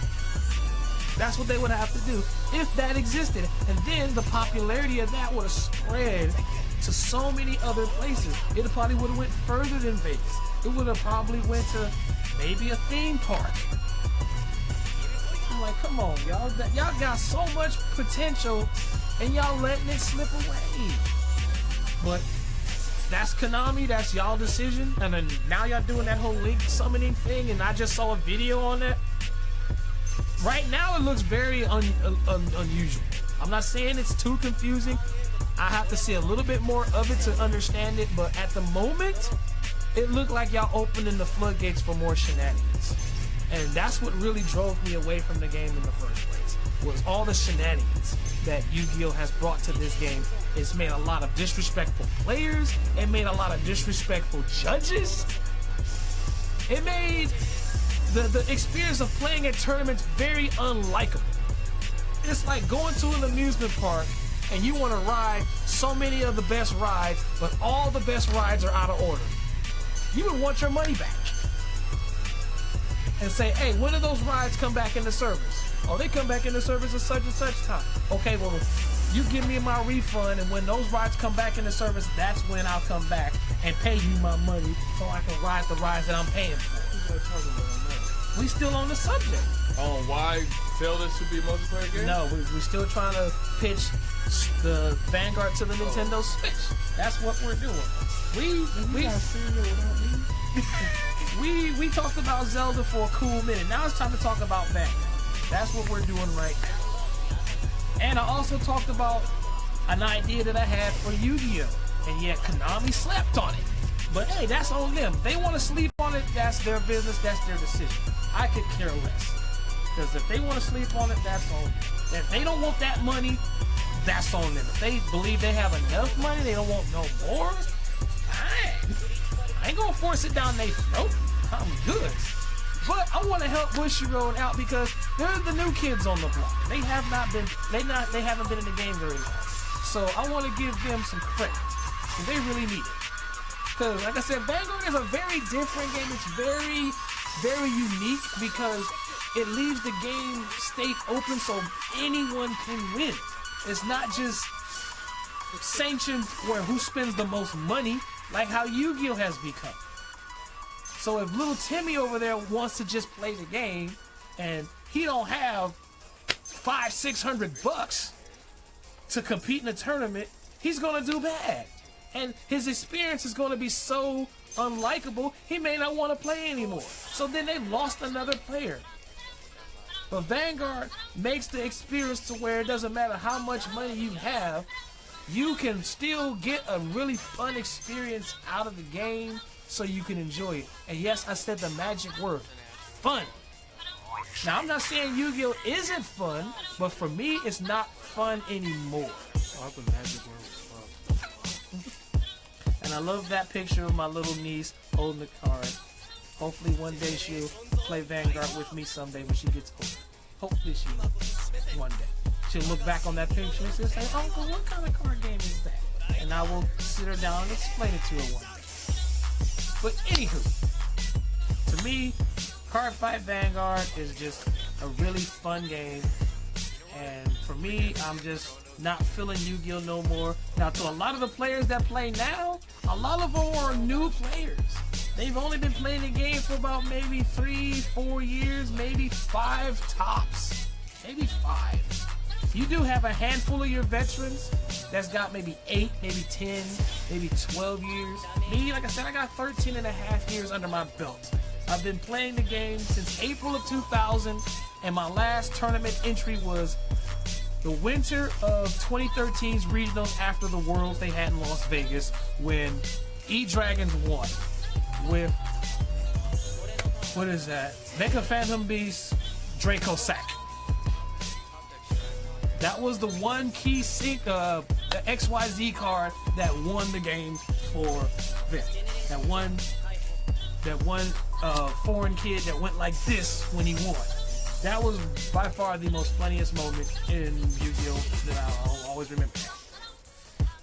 That's what they would have to do if that existed. And then the popularity of that would have spread to so many other places. It probably would have went further than Vegas. It would have probably went to maybe a theme park. I'm like, come on, y'all. Y'all got so much potential and y'all letting it slip away. But that's Konami, that's y'all decision. And then now y'all doing that whole link summoning thing, and I just saw a video on that. Right now, it looks very unusual. I'm not saying it's too confusing. I have to see a little bit more of it to understand it, but at the moment, it looked like y'all opening the floodgates for more shenanigans. And that's what really drove me away from the game in the first place, was all the shenanigans that Yu-Gi-Oh! Has brought to this game. It's made a lot of disrespectful players. It made a lot of disrespectful judges. It made the experience of playing at tournaments very unlikable. It's like going to an amusement park and you want to ride so many of the best rides, but all the best rides are out of order. You would want your money back and say, hey, when do those rides come back into service? Oh, they come back into service at such and such time. Okay, well, you give me my refund, and when those rides come back into service, that's when I'll come back and pay you my money so I can ride the rides that I'm paying for. We still on the subject. On why Zelda should be a multiplayer game? No, we still trying to pitch the Vanguard to the Nintendo Switch. That's what we're doing. We talked about Zelda for a cool minute. Now it's time to talk about Vanguard. That's what we're doing right now. And I also talked about an idea that I had for Yu-Gi-Oh! And yet Konami slept on it. But hey, that's on them. They want to sleep on it, that's their business, that's their decision. I could care less. Because if they want to sleep on it, that's on them. If they don't want that money, that's on them. If they believe they have enough money, they don't want no more, fine. I ain't gonna force it down their throat. I'm good. But I want to help Bushiroad out because they're the new kids on the block. They haven't been in the game very long. So I want to give them some credit. Because they really need it. Because, like I said, Vanguard is a very different game. It's very, very unique because it leaves the game state open so anyone can win. It's not just sanctioned where who spends the most money, like how Yu-Gi-Oh! Has become. So if little Timmy over there wants to just play the game and he don't have $500-600 to compete in a tournament, he's gonna do bad. And his experience is going to be so unlikable, he may not want to play anymore. So then they've lost another player. But Vanguard makes the experience to where it doesn't matter how much money you have, you can still get a really fun experience out of the game so you can enjoy it. And yes, I said the magic word, fun. Now, I'm not saying Yu-Gi-Oh! Isn't fun, but for me, it's not fun anymore. I thought the magic word was fun. And and I love that picture of my little niece holding the card. Hopefully one day she'll play Vanguard with me someday when she gets older. Hopefully she will. One day. She'll look back on that picture and say, Uncle, what kind of card game is that? And I will sit her down and explain it to her one day. But anywho, to me, Cardfight Vanguard is just a really fun game. And for me, I'm just not feeling Yu-Gi-Oh! No more. Now, to a lot of the players that play now, a lot of them are new players. They've only been playing the game for about maybe 3-4 years, maybe 5 tops. Maybe 5. You do have a handful of your veterans that's got maybe 8, maybe 10, maybe 12 years. Me, like I said, I got 13 and a half years under my belt. I've been playing the game since April of 2000, and my last tournament entry was the winter of 2013's regionals after the Worlds they had in Las Vegas when E-Dragons won with, what is that? Mecha Phantom Beast, Draco Sack. That was the one key sync, the XYZ card that won the game for them. That one foreign kid that went like this when he won. That was by far the most funniest moment in Yu-Gi-Oh! That I'll always remember.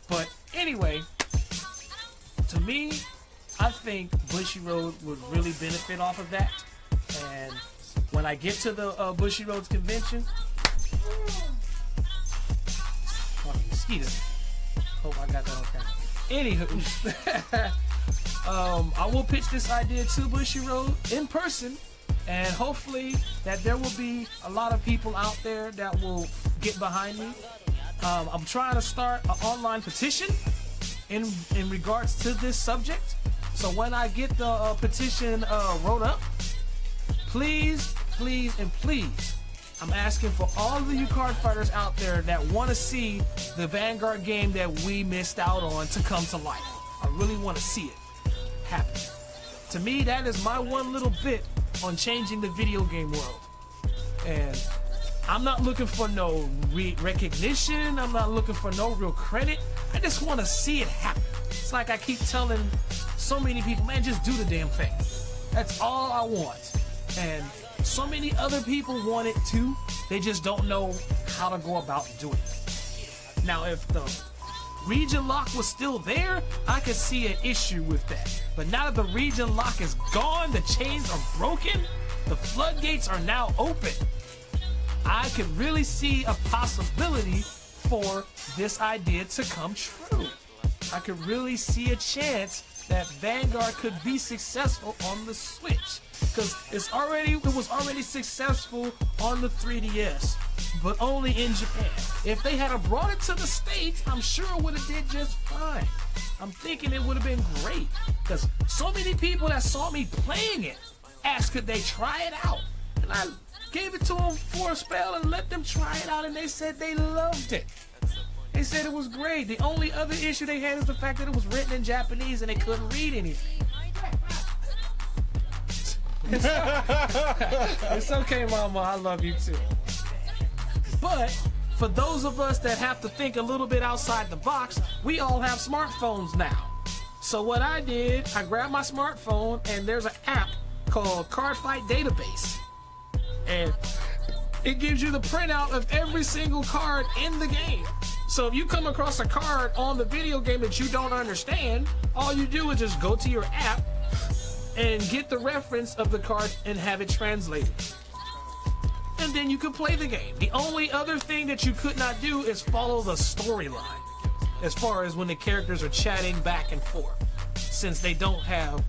But anyway, to me, I think Bushiroad would really benefit off of that. And when I get to the Bushiroad's convention, mosquitoes. Hope I got that on camera. Anywho, I will pitch this idea to Bushiroad in person. And hopefully that there will be a lot of people out there that will get behind me. I'm trying to start an online petition in regards to this subject. So when I get the petition wrote up, please, I'm asking for all of you card fighters out there that want to see the Vanguard game that we missed out on to come to life. I really want to see it happen. To me, that is my one little bit on changing the video game world. And I'm not looking for no recognition. I'm not looking for no real credit. I just want to see it happen. It's like I keep telling so many people, man, just do the damn thing. That's all I want. And so many other people want it too. They just don't know how to go about doing it. Now, if the region lock was still there, I could see an issue with that. But now that the region lock is gone, the chains are broken, the floodgates are now open, I could really see a possibility for this idea to come true. I could really see a chance that Vanguard could be successful on the Switch. Because it was already successful on the 3DS, but only in Japan. If they had brought it to the States, I'm sure it would have did just fine. I'm thinking it would have been great, because so many people that saw me playing it asked could they try it out, and I gave it to them for a spell and let them try it out, and they said they loved it. They said it was great. The only other issue they had is the fact that it was written in Japanese and they couldn't read anything. It's okay, Mama. I love you too. But for those of us that have to think a little bit outside the box, we all have smartphones now. So what I did, I grabbed my smartphone and there's an app called Cardfight Database. And it gives you the printout of every single card in the game. So if you come across a card on the video game that you don't understand, all you do is just go to your app and get the reference of the card and have it translated. And then you can play the game. The only other thing that you could not do is follow the storyline, as far as when the characters are chatting back and forth, since they don't have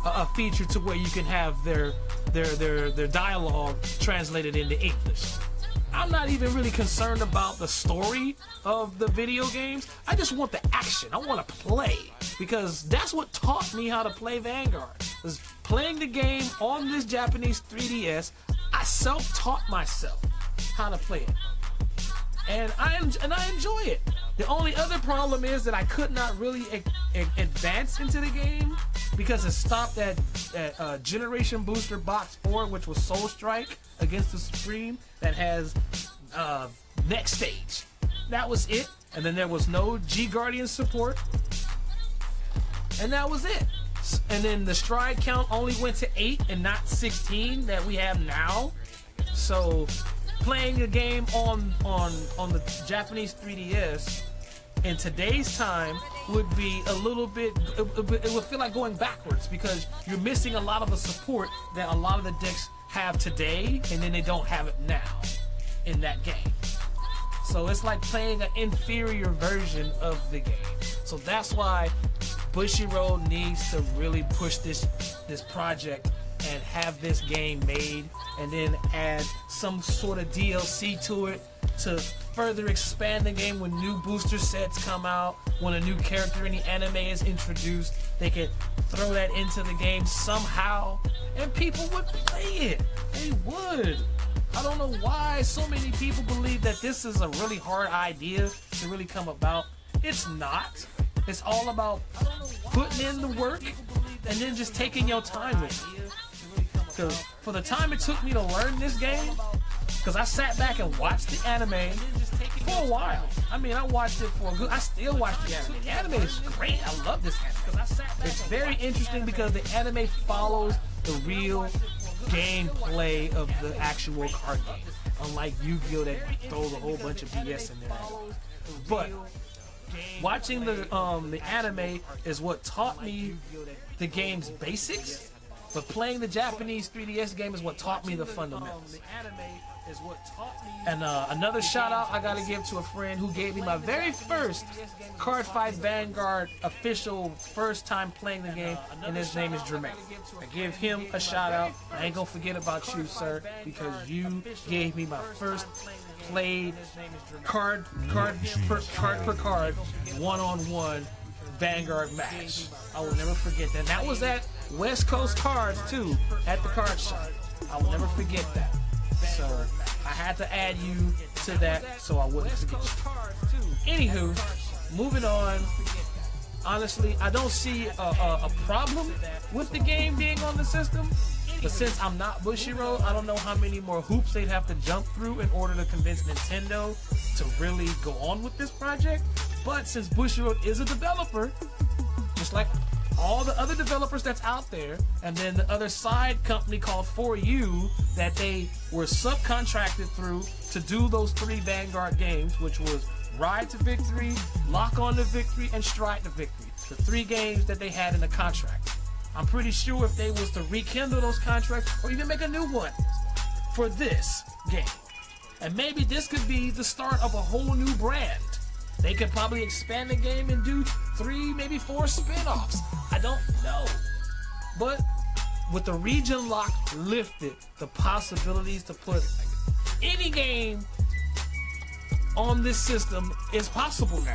a feature to where you can have their dialogue translated into English. I'm not even really concerned about the story of the video games. I just want the action. I want to play, because that's what taught me how to play Vanguard. Was playing the game on this Japanese 3DS. I self-taught myself how to play it, and I enjoy it. The only other problem is that I could not really advance into the game because it stopped at Generation Booster Box 4, which was Soul Strike against the Supreme, that has next stage. That was it. And then there was no G Guardian support. and that was it. And then the stride count only went to 8 and not 16 that we have now. So playing a game on the Japanese 3DS in today's time would be a little bit, it would feel like going backwards, because you're missing a lot of the support that a lot of the decks have today, and then they don't have it now in that game. So it's like playing an inferior version of the game. So that's why Bushiroad needs to really push this project and have this game made, and then add some sort of DLC to it to further expand the game. When new booster sets come out, when a new character in the anime is introduced, they could throw that into the game somehow, and people would play it. They would. I don't know why so many people believe that this is a really hard idea to really come about. It's not. It's all about putting in the work and then just taking your time with it. Because for the time it took me to learn this game, because I sat back and watched the anime for a while. I mean, I watched it for a good, I still watch the anime. The anime is great. I love this anime. It's very interesting because the anime follows the real gameplay of the actual card game, unlike Yu-Gi-Oh! That throws a whole bunch of BS in there. But watching the anime is what taught me the game's basics, but playing the Japanese 3DS game is what taught me the fundamentals. And another shout out I gotta give to a friend who gave me my very first Cardfight Vanguard official first time playing the game, and his name is Jermaine. I give him a shout out. I ain't gonna forget about you, sir, because you gave me my first played card per card one-on-one Vanguard match. I will never forget that. That was at West Coast Cards too, at the card shop. I will never forget that. So I had to add you to that so I wouldn't forget you. Anywho, moving on. Honestly, I don't see a problem with the game being on the system. But since I'm not Bushiroad, I don't know how many more hoops they'd have to jump through in order to convince Nintendo to really go on with this project. But since Bushiroad is a developer, just like all the other developers that's out there, and then the other side company called 4U that they were subcontracted through to do those 3 Vanguard games, which was Ride to Victory, Lock On to Victory, and Stride to Victory. The 3 games that they had in the contract. I'm pretty sure if they was to rekindle those contracts or even make a new one for this game, and maybe this could be the start of a whole new brand. They could probably expand the game and do 3, maybe 4 spin-offs. I don't know. But with the region lock lifted, the possibilities to put any game on this system is possible now.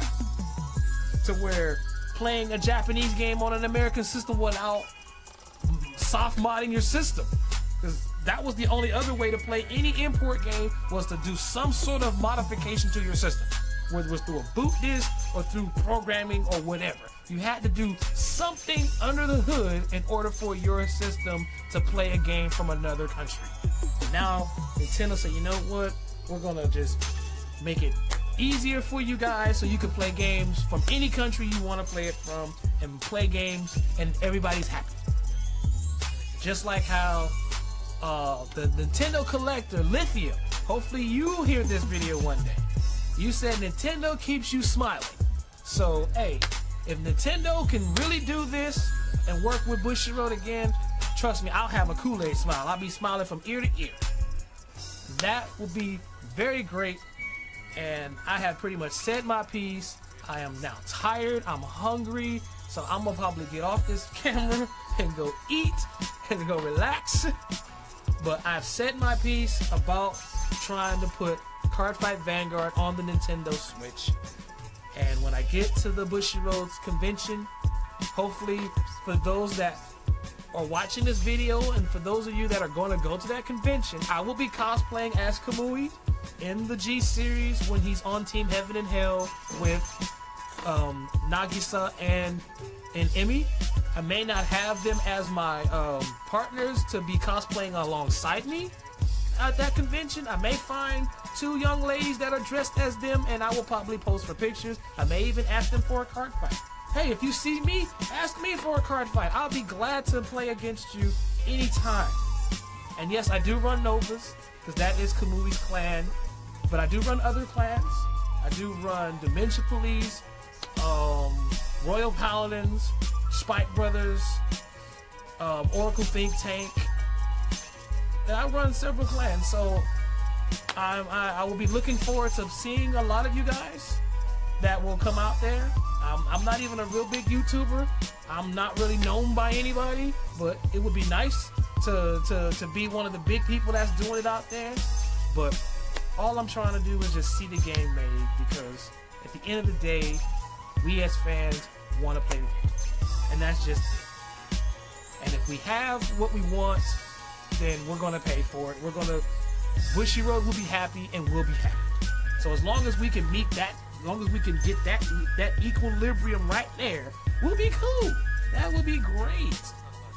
To where playing a Japanese game on an American system without soft modding your system. Because that was the only other way to play any import game, was to do some sort of modification to your system. Whether it was through a boot disk or through programming or whatever. You had to do something under the hood in order for your system to play a game from another country. And now Nintendo said, you know what? We're gonna just make it easier for you guys so you can play games from any country you want to play it from, and play games and everybody's happy. Just like how the Nintendo collector Lithium, hopefully you hear this video one day. You said Nintendo keeps you smiling. So, hey, if Nintendo can really do this and work with Bushiroad again, trust me, I'll have a Kool-Aid smile. I'll be smiling from ear to ear. That will be very great. And I have pretty much said my piece. I am now tired. I'm hungry. So I'm going to probably get off this camera and go eat and go relax. But I've said my piece about trying to put Cardfight Vanguard on the Nintendo Switch. And when I get to the Bushiroad's convention, hopefully for those that are watching this video and for those of you that are going to go to that convention, I will be cosplaying as Kamui in the G series when he's on Team Heaven and Hell with Nagisa and Emmy. I may not have them as my partners to be cosplaying alongside me at that convention. I may find 2 young ladies that are dressed as them, and I will probably post for pictures. I may even ask them for a card fight. hey, if you see me, ask me for a card fight. I'll be glad to play against you anytime. And yes, I do run Novas, because that is Kamui's clan. But I do run other clans. I do run Dementia Police, Royal Paladins, Spike Brothers, Oracle Think Tank. And I run several clans, so I will be looking forward to seeing a lot of you guys that will come out there. I'm not even a real big YouTuber. I'm not really known by anybody, but it would be nice to be one of the big people that's doing it out there. But all I'm trying to do is just see the game made, because at the end of the day, we as fans want to play the game. And that's just it. And if we have what we want, then we're going to pay for it. Bushiroad will be happy, and we'll be happy. So as long as we can meet that, as long as we can get that equilibrium right there, we'll be cool. That would be great.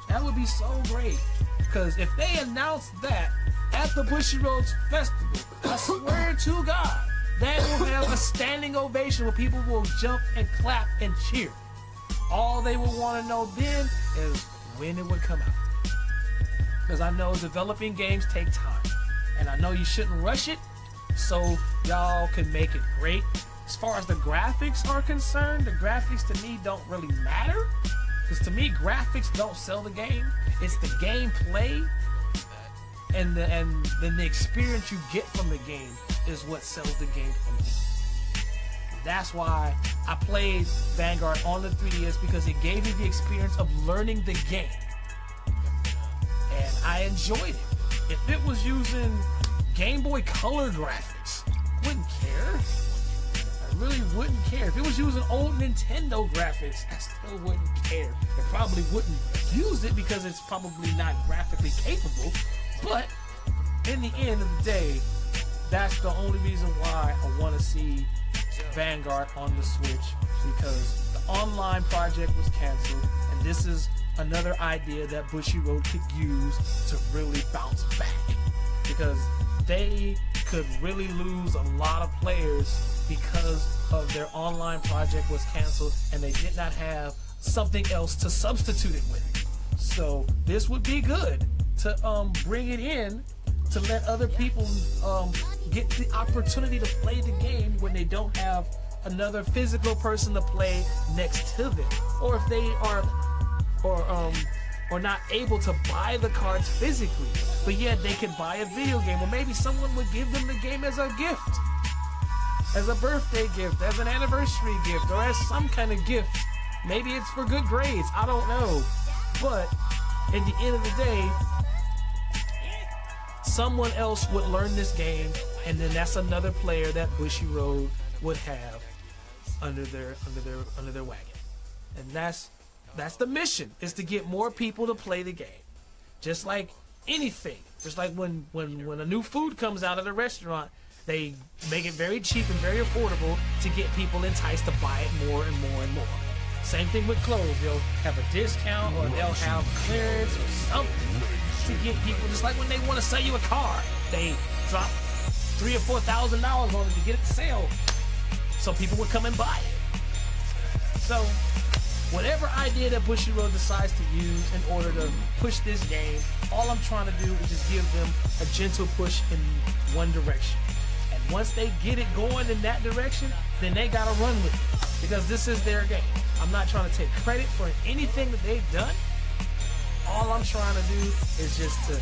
That would be so great. Because if they announce that at the Bushiroad's festival, I swear to God, that will have a standing ovation where people will jump and clap and cheer. All they will want to know then is when it would come out. Because I know developing games take time. And I know you shouldn't rush it, so y'all can make it great. As far as the graphics are concerned, the graphics to me don't really matter. Because to me, graphics don't sell the game. It's the gameplay and then the experience you get from the game is what sells the game for me. That's why I played Vanguard on the 3DS, because it gave me the experience of learning the game. And I enjoyed it. If it was using Game Boy Color graphics, I wouldn't care. I really wouldn't care. If it was using old Nintendo graphics, I still wouldn't care. I probably wouldn't use it because it's probably not graphically capable. But in the end of the day, that's the only reason why I want to see Vanguard on the Switch, because the online project was canceled, and this is another idea that Bushiroad could use to really bounce back, because they could really lose a lot of players because of their online project was canceled and they did not have something else to substitute it with. So this would be good to bring it in to let other people get the opportunity to play the game when they don't have another physical person to play next to them, or if they are or not able to buy the cards physically, but yet they can buy a video game, or maybe someone would give them the game as a gift, as a birthday gift, as an anniversary gift, or as some kind of gift. Maybe it's for good grades, I don't know. But at the end of the day, someone else would learn this game, and then that's another player that Bushiroad would have under their wagon. And that's the mission, is to get more people to play the game. Just like anything. Just like when a new food comes out at a restaurant, they make it very cheap and very affordable to get people enticed to buy it more and more and more. Same thing with clothes. They'll have a discount, or they'll have clearance or something to get people. Just like when they want to sell you a car, they drop $3,000 or $4,000 on it to get it to sale, so people would come and buy it. So whatever idea that Bushiroad decides to use in order to push this game, all I'm trying to do is just give them a gentle push in one direction. And once they get it going in that direction, then they gotta run with it, because this is their game. I'm not trying to take credit for anything that they've done. All I'm trying to do is just to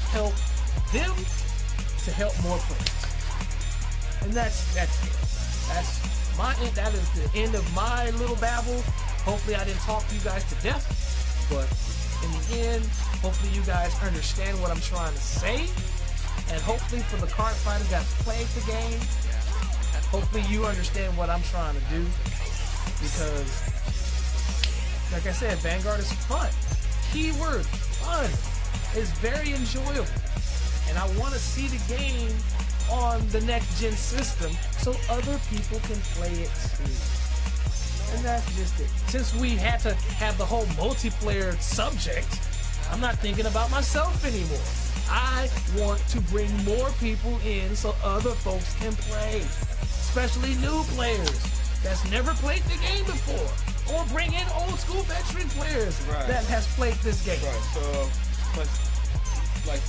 help them to help more players. And that's it. That is the end of my little babble. Hopefully I didn't talk you guys to death, but in the end, hopefully you guys understand what I'm trying to say, and hopefully for the card fighters that's played the game, hopefully you understand what I'm trying to do, because like I said, Vanguard is fun. Keyword, fun. It's very enjoyable, and I want to see the game on the next gen system so other people can play it too. And that's just it. Since we had to have the whole multiplayer subject, I'm not thinking about myself anymore. I want to bring more people in so other folks can play, especially new players that's never played the game before, or bring in old school veteran players that has played this game. Right. So,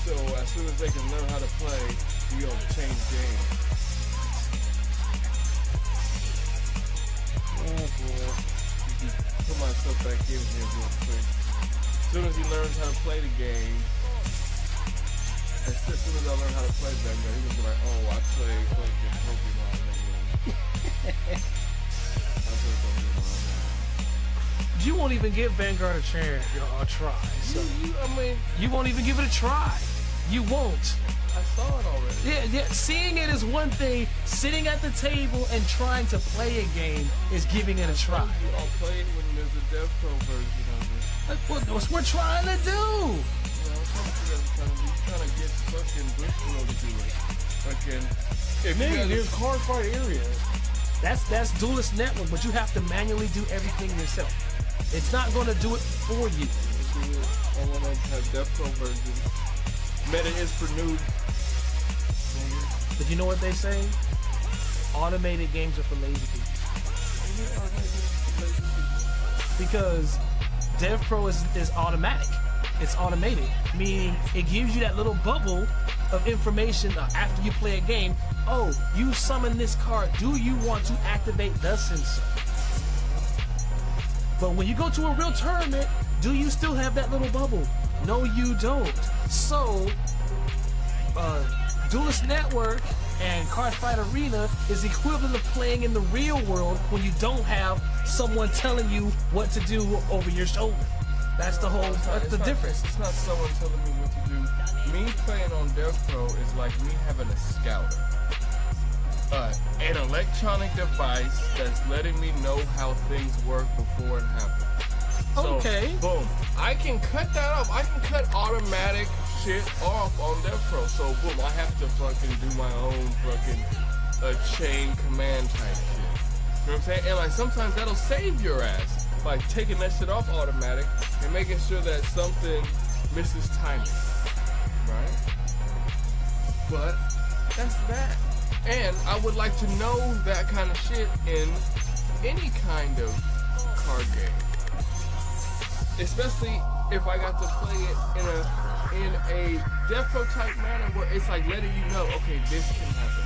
so as soon as they can learn how to play, you don't change games. Put myself back in here real quick. As soon as he learns how to play the game, as soon as I learn how to play Vanguard, he's gonna be like, oh, I play fucking Pokemon anyway. You won't even give Vanguard a chance, a try. So you won't even give it a try. You won't. I saw it already. Yeah. Seeing it is one thing. Sitting at the table and trying to play a game is giving it a try. I'll play it when there's a Dev Pro version of it. That's what we're trying to do. Trying to get fucking Bushro to do it. Fucking. Nigga, there's card fight area. That's Duelist Network, but you have to manually do everything yourself. It's not going to do it for you. I want to have Dev Pro version. Meta is for noobs. But you know what they say? Automated games are for lazy people. Because Dev Pro is automatic. It's automated, meaning it gives you that little bubble of information after you play a game. Oh, you summon this card. Do you want to activate the sensor? But when you go to a real tournament, do you still have that little bubble? No, you don't. So, Duelist Network and Card Fight Arena is equivalent of playing in the real world when you don't have someone telling you what to do over your shoulder. That's the whole, that's the difference. It's not someone telling me what to do. Me playing on Dev Pro is like me having a scouter. An electronic device that's letting me know how things work before it happens. So, okay. Boom. I can cut that off. I can cut automatic shit off on Dev Pro. So boom, I have to fucking do my own fucking chain command type shit. You know what I'm saying? And like sometimes that'll save your ass. Like taking that shit off automatic and making sure that something misses timing. Right? But that's that. And I would like to know that kind of shit in any kind of card game. Especially if I got to play it in a Dev Pro type manner where it's like letting you know, okay, this can happen.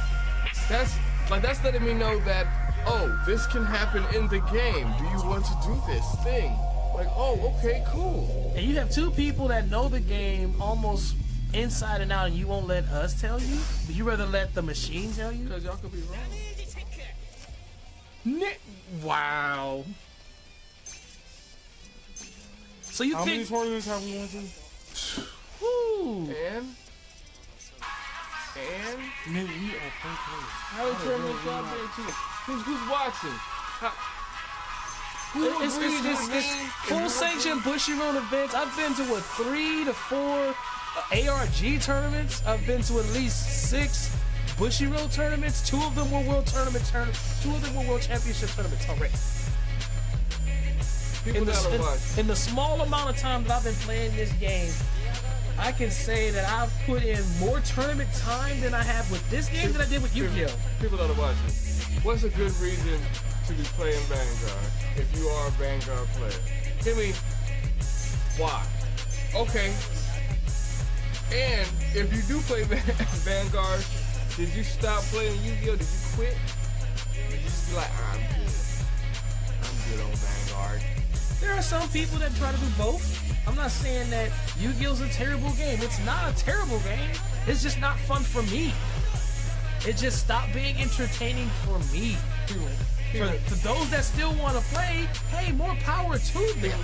That's letting me know that, oh, this can happen in the game. Do you want to do this thing? Like, oh, okay, cool. And you have two people that know the game almost inside and out, and you won't let us tell you? But you rather let the machine tell you? Because y'all could be wrong. Wow. So you How think? many tournaments have we went to? Woo. And Nigga, we are playing players. how many tournaments y'all been to? Who's watching? Who agrees with me? It's full sanction Bushiroad events. I've been to 3 to 4 ARG tournaments. I've been to at least 6 Bushiroad tournaments. 2 of them were world tournament tournaments. 2 of them were world championship tournaments already. In the small amount of time that I've been playing this game, I can say that I've put in more tournament time than I have with this game than I did with Yu-Gi-Oh! People that are watching, what's a good reason to be playing Vanguard if you are a Vanguard player? Tell me why. Okay. And if you do play Vanguard, did you stop playing Yu-Gi-Oh? Did you quit? Did you just be like, I'm good on Vanguard? There are some people that try to do both. I'm not saying that Yu-Gi-Oh's a terrible game. It's not a terrible game. It's just not fun for me. It just stopped being entertaining for me. For those that still want to play, hey, more power to them.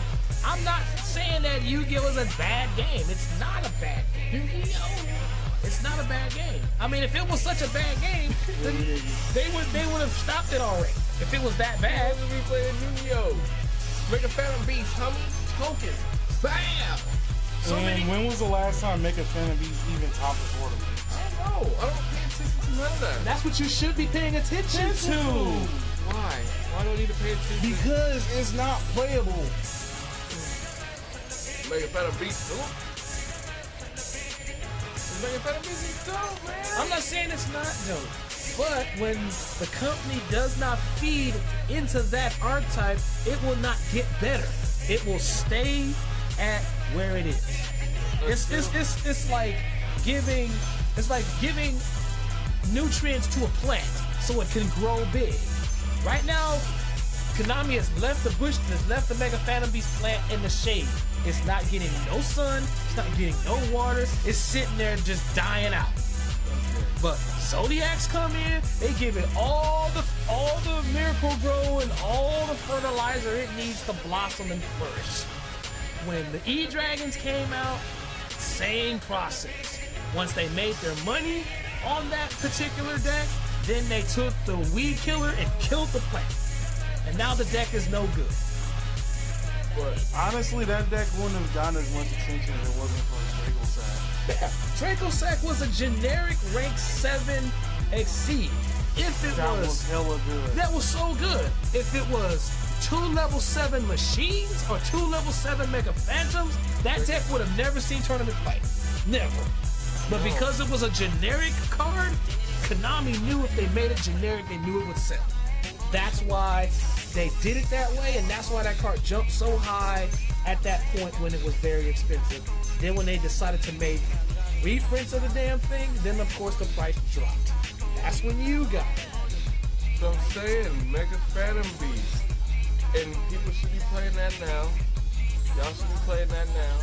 I'm not saying that Yu-Gi-Oh is a bad game. It's not a bad game. Yu-Gi-Oh, it's not a bad game. I mean, if it was such a bad game, then they would have stopped it already. If it was that bad, we playing Yu-Gi-Oh. Make a Phantom Beast, homie. Token. Bam! so many. When was the last time Make a Phantom Beast even topped the tournament? I don't know. I don't pay attention to none of that. That's what you should be paying attention to. Why? Why don't I need to pay attention? Because it's not playable. Make a Phantom Beast dope. Make a Phantom Beast is dope, man. I'm not saying it's not dope. But when the company does not feed into that archetype, it will not get better. It will stay at where it is. It's like giving nutrients to a plant so it can grow big. Right now, Konami has left the Mega Phantom Beast plant in the shade. It's not getting no sun, it's not getting no water, it's sitting there just dying out. But Zodiacs come in, they give it all the miracle grow and all the fertilizer it needs to blossom and flourish. When the E-Dragons came out, same process. Once they made their money on that particular deck, then they took the weed killer and killed the plant. And now the deck is no good. But honestly, that deck wouldn't have gotten as much attention if it wasn't for Draco Sack. Yeah, Draco Sack was a generic rank 7 Exceed. If it That was hella good. that was so good. If it was 2 level 7 machines or 2 level 7 Mega Phantoms, that deck would have never seen tournament play. Never. But because it was a generic card, Konami knew if they made it generic, they knew it would sell. That's why they did it that way, and that's why that card jumped so high at that point when it was very expensive. Then when they decided to make reprints of the damn thing, then of course the price dropped. That's when you got it. So I'm saying, Mega Phantom Beast. And people should be playing that now. Y'all should be playing that now.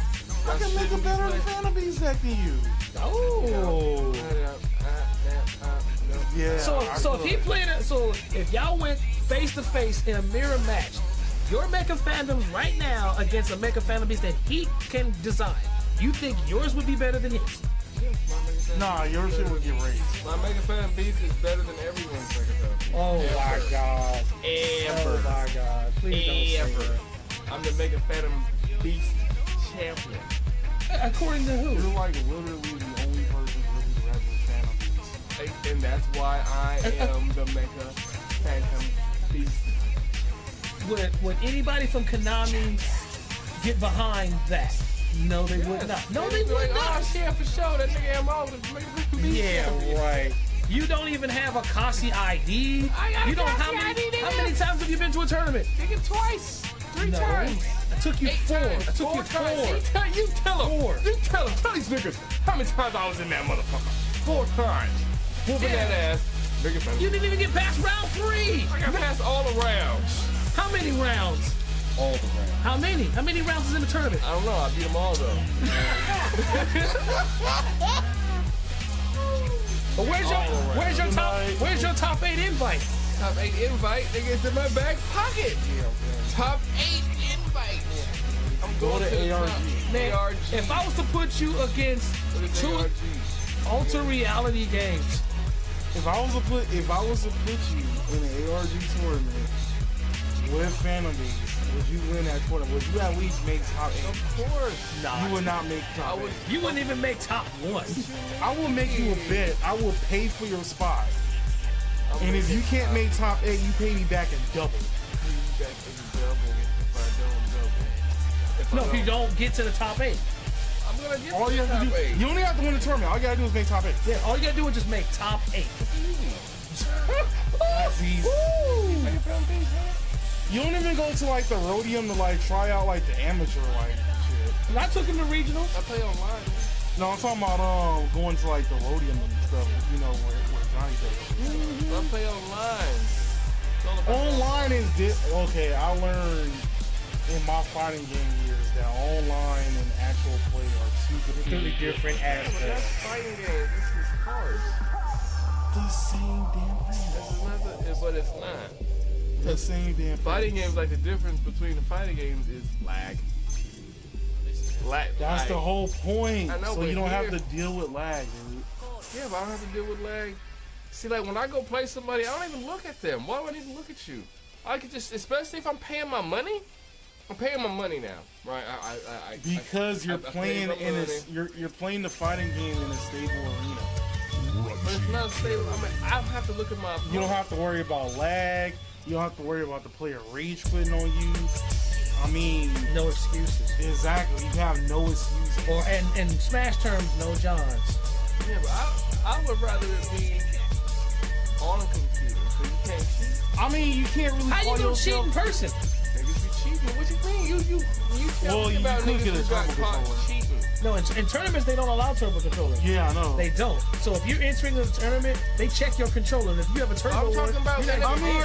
I can make a better Phantom Beast deck than you. Oh. Yeah. So if he played it, so if y'all went face to face in a mirror match, your Mecha Phantoms right now against a Mecha Phantom Beast that he can design, you think yours would be better than his? Nah, your shit would get raised. My Mega Phantom Beast is better than everyone's Mega Phantom. Oh Ever. my god. Ever. Oh my god. Please don't say Ever. I'm the Mega Phantom Beast champion. that. According to who? You're like literally the only person really grabbing Phantom Beast. And that's why I am the Mega Phantom Beast. Would anybody from Konami get behind that? No, they would not. No, they would like, not. Oh, yeah, for sure. That nigga am all the Mega Phantom Beast champion. right. You don't even have a Kasi ID. I got You a don't Kasi how many ID, nigga. how many times have you been to a tournament? Nigga, twice. 3 No. times. I took you 8 4. times. I took 4 you times. 4. You tell him. 4. You tell him. Tell these niggas how many times I was in that motherfucker. 4 times. Whooping Yeah. that ass. Nigga, You didn't even get past round 3. I got past all the rounds. How many rounds? All the rounds. How many? How many rounds is in the tournament? I don't know. I beat them all though. But where's your top 8 invite? Top 8 invite. Nigga, it's in my back pocket. Top 8 invite. I'm going to to the ARG. top. Man, ARG. if I was to put you against What is 2 ARG? Ultra Reality games, If I was to put you in an ARG tournament with Phantom Beast, would you win that tournament? Would you at least make top 8? Of course. You would not make top 8. you wouldn't even make top 1. I will make you a bet. I will pay for your spot. And if you can't make top 8, you pay me back in double. No, if you don't get to the top 8. I'm gonna get All to you the have to top do, 8. you don't even have to win the tournament. All you gotta do is make top 8. Yeah, all you gotta do is just make top 8. That's easy. You don't even go to like the Rhodium to like try out like the amateur like shit. And I took him to regionals. I play online. No, I'm talking about going to like the Rhodium and stuff. You know where Johnny does it. I play online. It's all about Online is okay. I learned in my fighting game years that online and actual play are two Completely different But that's aspects. fighting games. This is cards. The same damn thing. But it's not. The same damn thing. Fighting games, like the difference between the fighting games is lag. That's the whole point. I know, So but you don't have here- to deal with lag, dude. Yeah, but I don't have to deal with lag. See, like when I go play somebody, I don't even look at them. Why do I need to look at you? I could just, especially if I'm paying my money. I'm paying my money now, right? Because you're I pay playing my in a money. you're playing the fighting game in a stable arena. But it's not stable. I mean, I have to look at my. You don't have to worry about lag. You don't have to worry about the player rage quitting on you. I mean, No excuses. exactly. You have no excuses. Or in Smash terms, no Johns. Yeah, but I would rather it be on a computer, so you can't cheat. I mean, you can't really How call you gonna cheat yourself. in person? Niggas be cheating. What you mean? You tell Well, me you about could niggas get a who got turbo caught controller. cheating. No, in tournaments they don't allow turbo controllers. Yeah, I know. They don't. So if you're entering the tournament, they check your controller. And if you have a turbo I'm talking one, about you're that. not- I mean,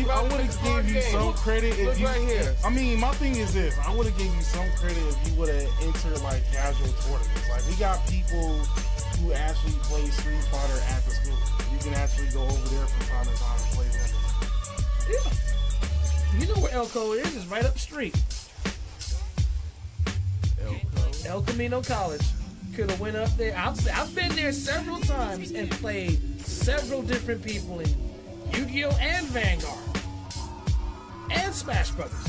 I would have gave you some credit if Look you. right here. I mean, my thing is this: I would have gave you some credit if you would have entered like casual tournaments. Like we got people who actually play Street Fighter at the school. You can actually go over there from time to time and play them. Yeah. You know where Elko is? It's right up the street. El Camino College. Could have went up there. I've been there several times and played several different people in Yu-Gi-Oh! And Vanguard. And Smash Brothers.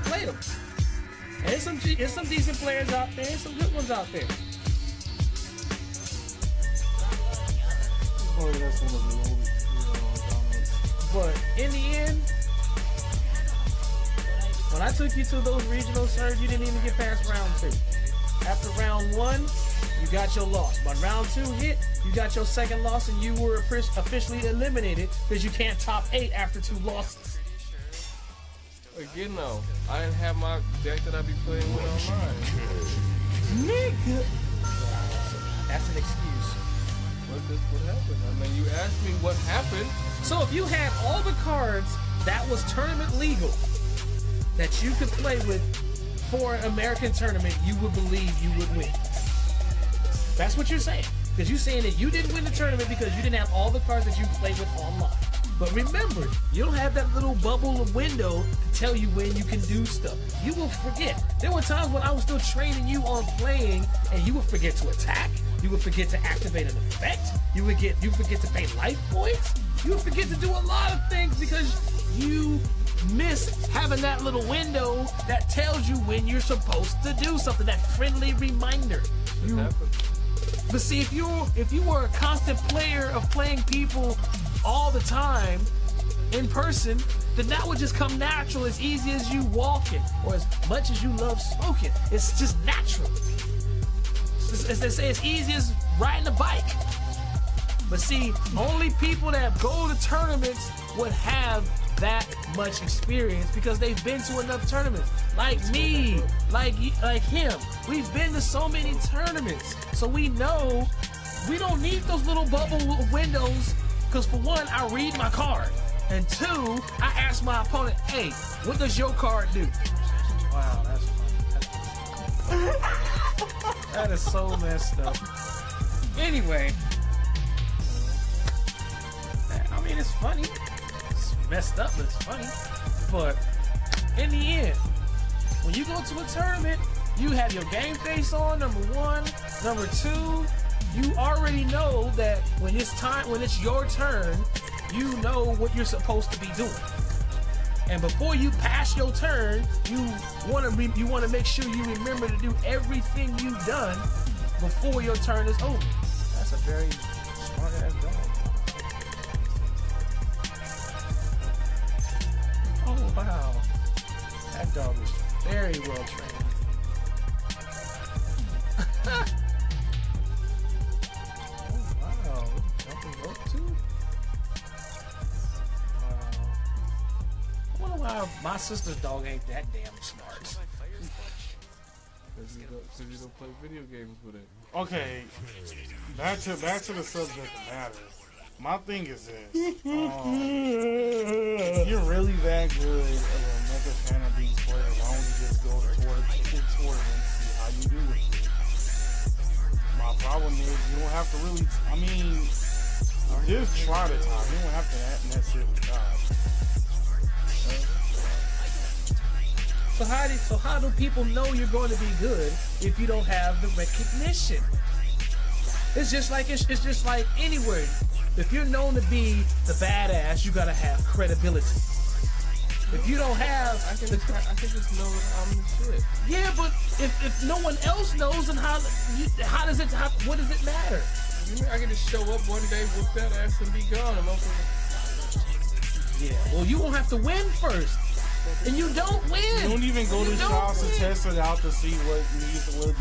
Played them. And there's some decent players out there and some good ones out there. Oh, that's one of the oldest. But in the end, when I took you to those regional serves, you didn't even get past round 2. After round 1, you got your loss. But round 2 hit, you got your second loss, and you were officially eliminated because you can't top 8 after 2 losses. Again, though, I didn't have my deck that I be playing with online. Nigga. That's an excuse. What happened? I mean, you asked me what happened. So if you had all the cards that was tournament legal that you could play with for an American tournament, you would believe you would win. That's what you're saying. Because you're saying that you didn't win the tournament because you didn't have all the cards that you played with online. But remember, you don't have that little bubble of window to tell you when you can do stuff. You will forget. There were times when I was still training you on playing, and you would forget to attack. You would forget to activate an effect. You forget to pay life points. You would forget to do a lot of things because you miss having that little window that tells you when you're supposed to do something. That friendly reminder. But see, if you were a constant player of playing people all the time in person, then that would just come natural, as easy as you walking or as much as you love smoking. It's just natural. As they say, it's easy as riding a bike. But see, only people that go to tournaments would have that much experience because they've been to enough tournaments. Like me, like him. We've been to so many tournaments. So we know we don't need those little bubble windows because for one, I read my card. And 2, I ask my opponent, hey, what does your card do? Wow, that's funny. That is so messed up. Anyway, I mean, it's funny. It's messed up, but it's funny. But in the end, when you go to a tournament, you have your game face on, number 1. Number 2, you already know that when it's your turn, you know what you're supposed to be doing. And before you pass your turn, you want to make sure you remember to do everything you've done before your turn is over. That's a very smart ass dog. Oh wow, that dog is very well trained. Oh wow, jumping rope too. I wonder why my sister's dog ain't that damn smart. Because you don't play video games with it. Okay, back to the subject of matter. My thing is this: if you're really that good of a Mega Fan of Beast player, why don't you just go to tournaments, see how you do with it? My problem is you don't have to really. I mean, just try the time. You don't have to necessarily try. So how do people know you're going to be good if you don't have the recognition? It's just like anywhere. If you're known to be the badass, you gotta have credibility. If you don't have, I can just know that I'm the shit. yeah, but if no one else knows, then what does it matter? You mean I can just show up one day, whoop that ass, and be gone? Yeah, well, you won't have to win first, and you don't win. You don't even go to shops to test it out to see what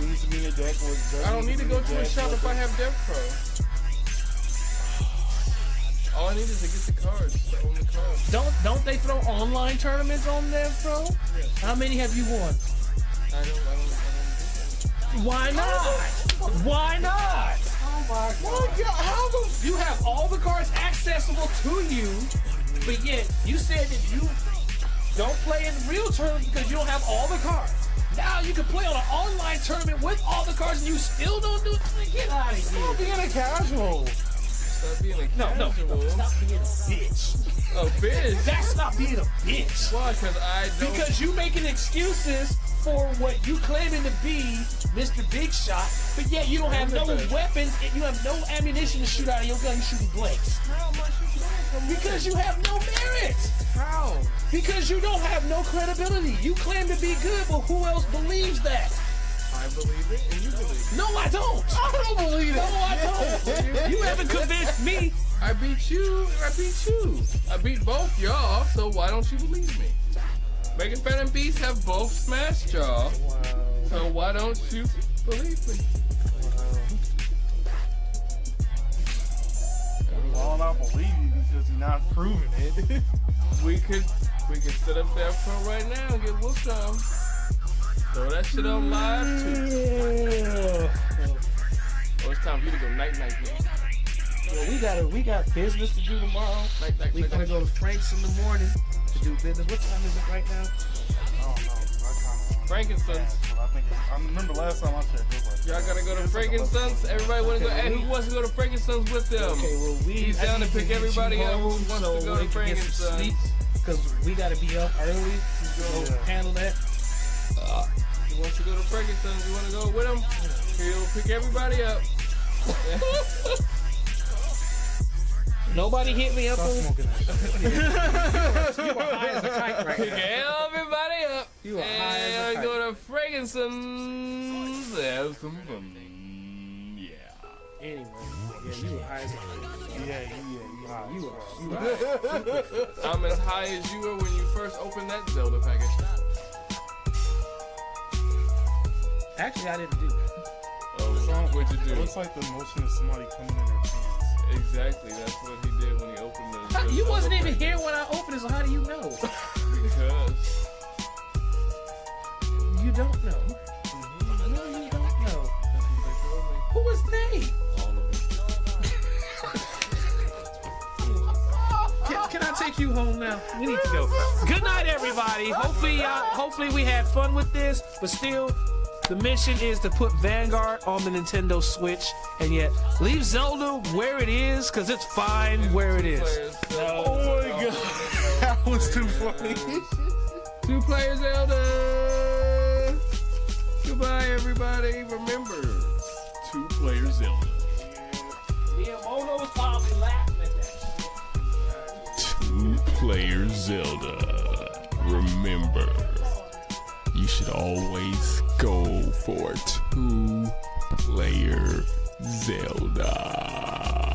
needs to be in your deck. I don't need to go to a shop if I have Death Pro. All All I need is to get the cards. To own the cards. Don't they throw online tournaments on there, bro? Yes. How many have you won? I don't Why not? Why not? Oh my Well, how you have all the cards accessible to you, but yet you said that you don't play in real tournaments because you don't have all the cards. Now you can play on an online tournament with all the cards and you still don't do it. Get out of here. Stop being a casual. Stop being a casual. No, stop being a bitch. A bitch? That's not being a bitch. Why? Because I don't. Because you making excuses for what you claiming to be Mr. Big Shot, but yet you don't have no weapons and you have no ammunition to shoot out of your gun. You're shooting blanks. How am I shooting blanks? Because you have no merit. How? Because you don't have no credibility. You claim to be good, but who else believes that? I believe it and you believe it. No, I don't. I don't believe it. No, I don't. You haven't convinced me. I beat you. I beat both y'all, so why don't you believe me? Megan Fan and Beast have both smashed y'all, so why don't you believe me? Well, I don't believe you because you're not proving it. We could sit up there front right now and get whooped on. Throw that shit on live too. Oh, it's time for you to go night night. Well, we got business to do tomorrow. We gotta go to Frank's in the morning to do business. What time is it right now? I don't know. Frankenstein's. I remember last time I checked. It was like, Y'all gotta go to Frankenstein's. Everybody wanna go. Hey, who wants to go to Frankenstein's with them? Okay, well, He's down to pick everybody up who wants to go to Frankenstein's. Because we gotta be up early to go handle that. He wants to go to Frankenstein's. You wanna go with him? He'll pick everybody up. Nobody hit me up stop on. smoking that shit. You are high as a kite right Pick now. everybody up. You are high as a And kite. go to Frankenstein's. Have some fun. Yeah. Anyway, yeah, you were high as a kite. You I'm as high as you were when you first opened that Zelda package. Actually, I didn't do that. Oh, what'd you It do? looks like the motion of somebody coming in their pants. Exactly, that's what he did when he opened the You Zelda wasn't even package. here when I opened it, so how do you know? Because You don't know. No, you don't know. Who was they? all of it. Can I take you home now? We need to go. Good night, everybody. Hopefully we had fun with this, but still, the mission is to put Vanguard on the Nintendo Switch, and yet leave Zelda where it is, because it's fine where it is. Oh my god. That was too funny. 2-player Zelda. Goodbye, everybody. Remember, 2-player Zelda. Miyamoto was probably laughing at that. 2-player Zelda. Remember, you should always go for 2-player Zelda.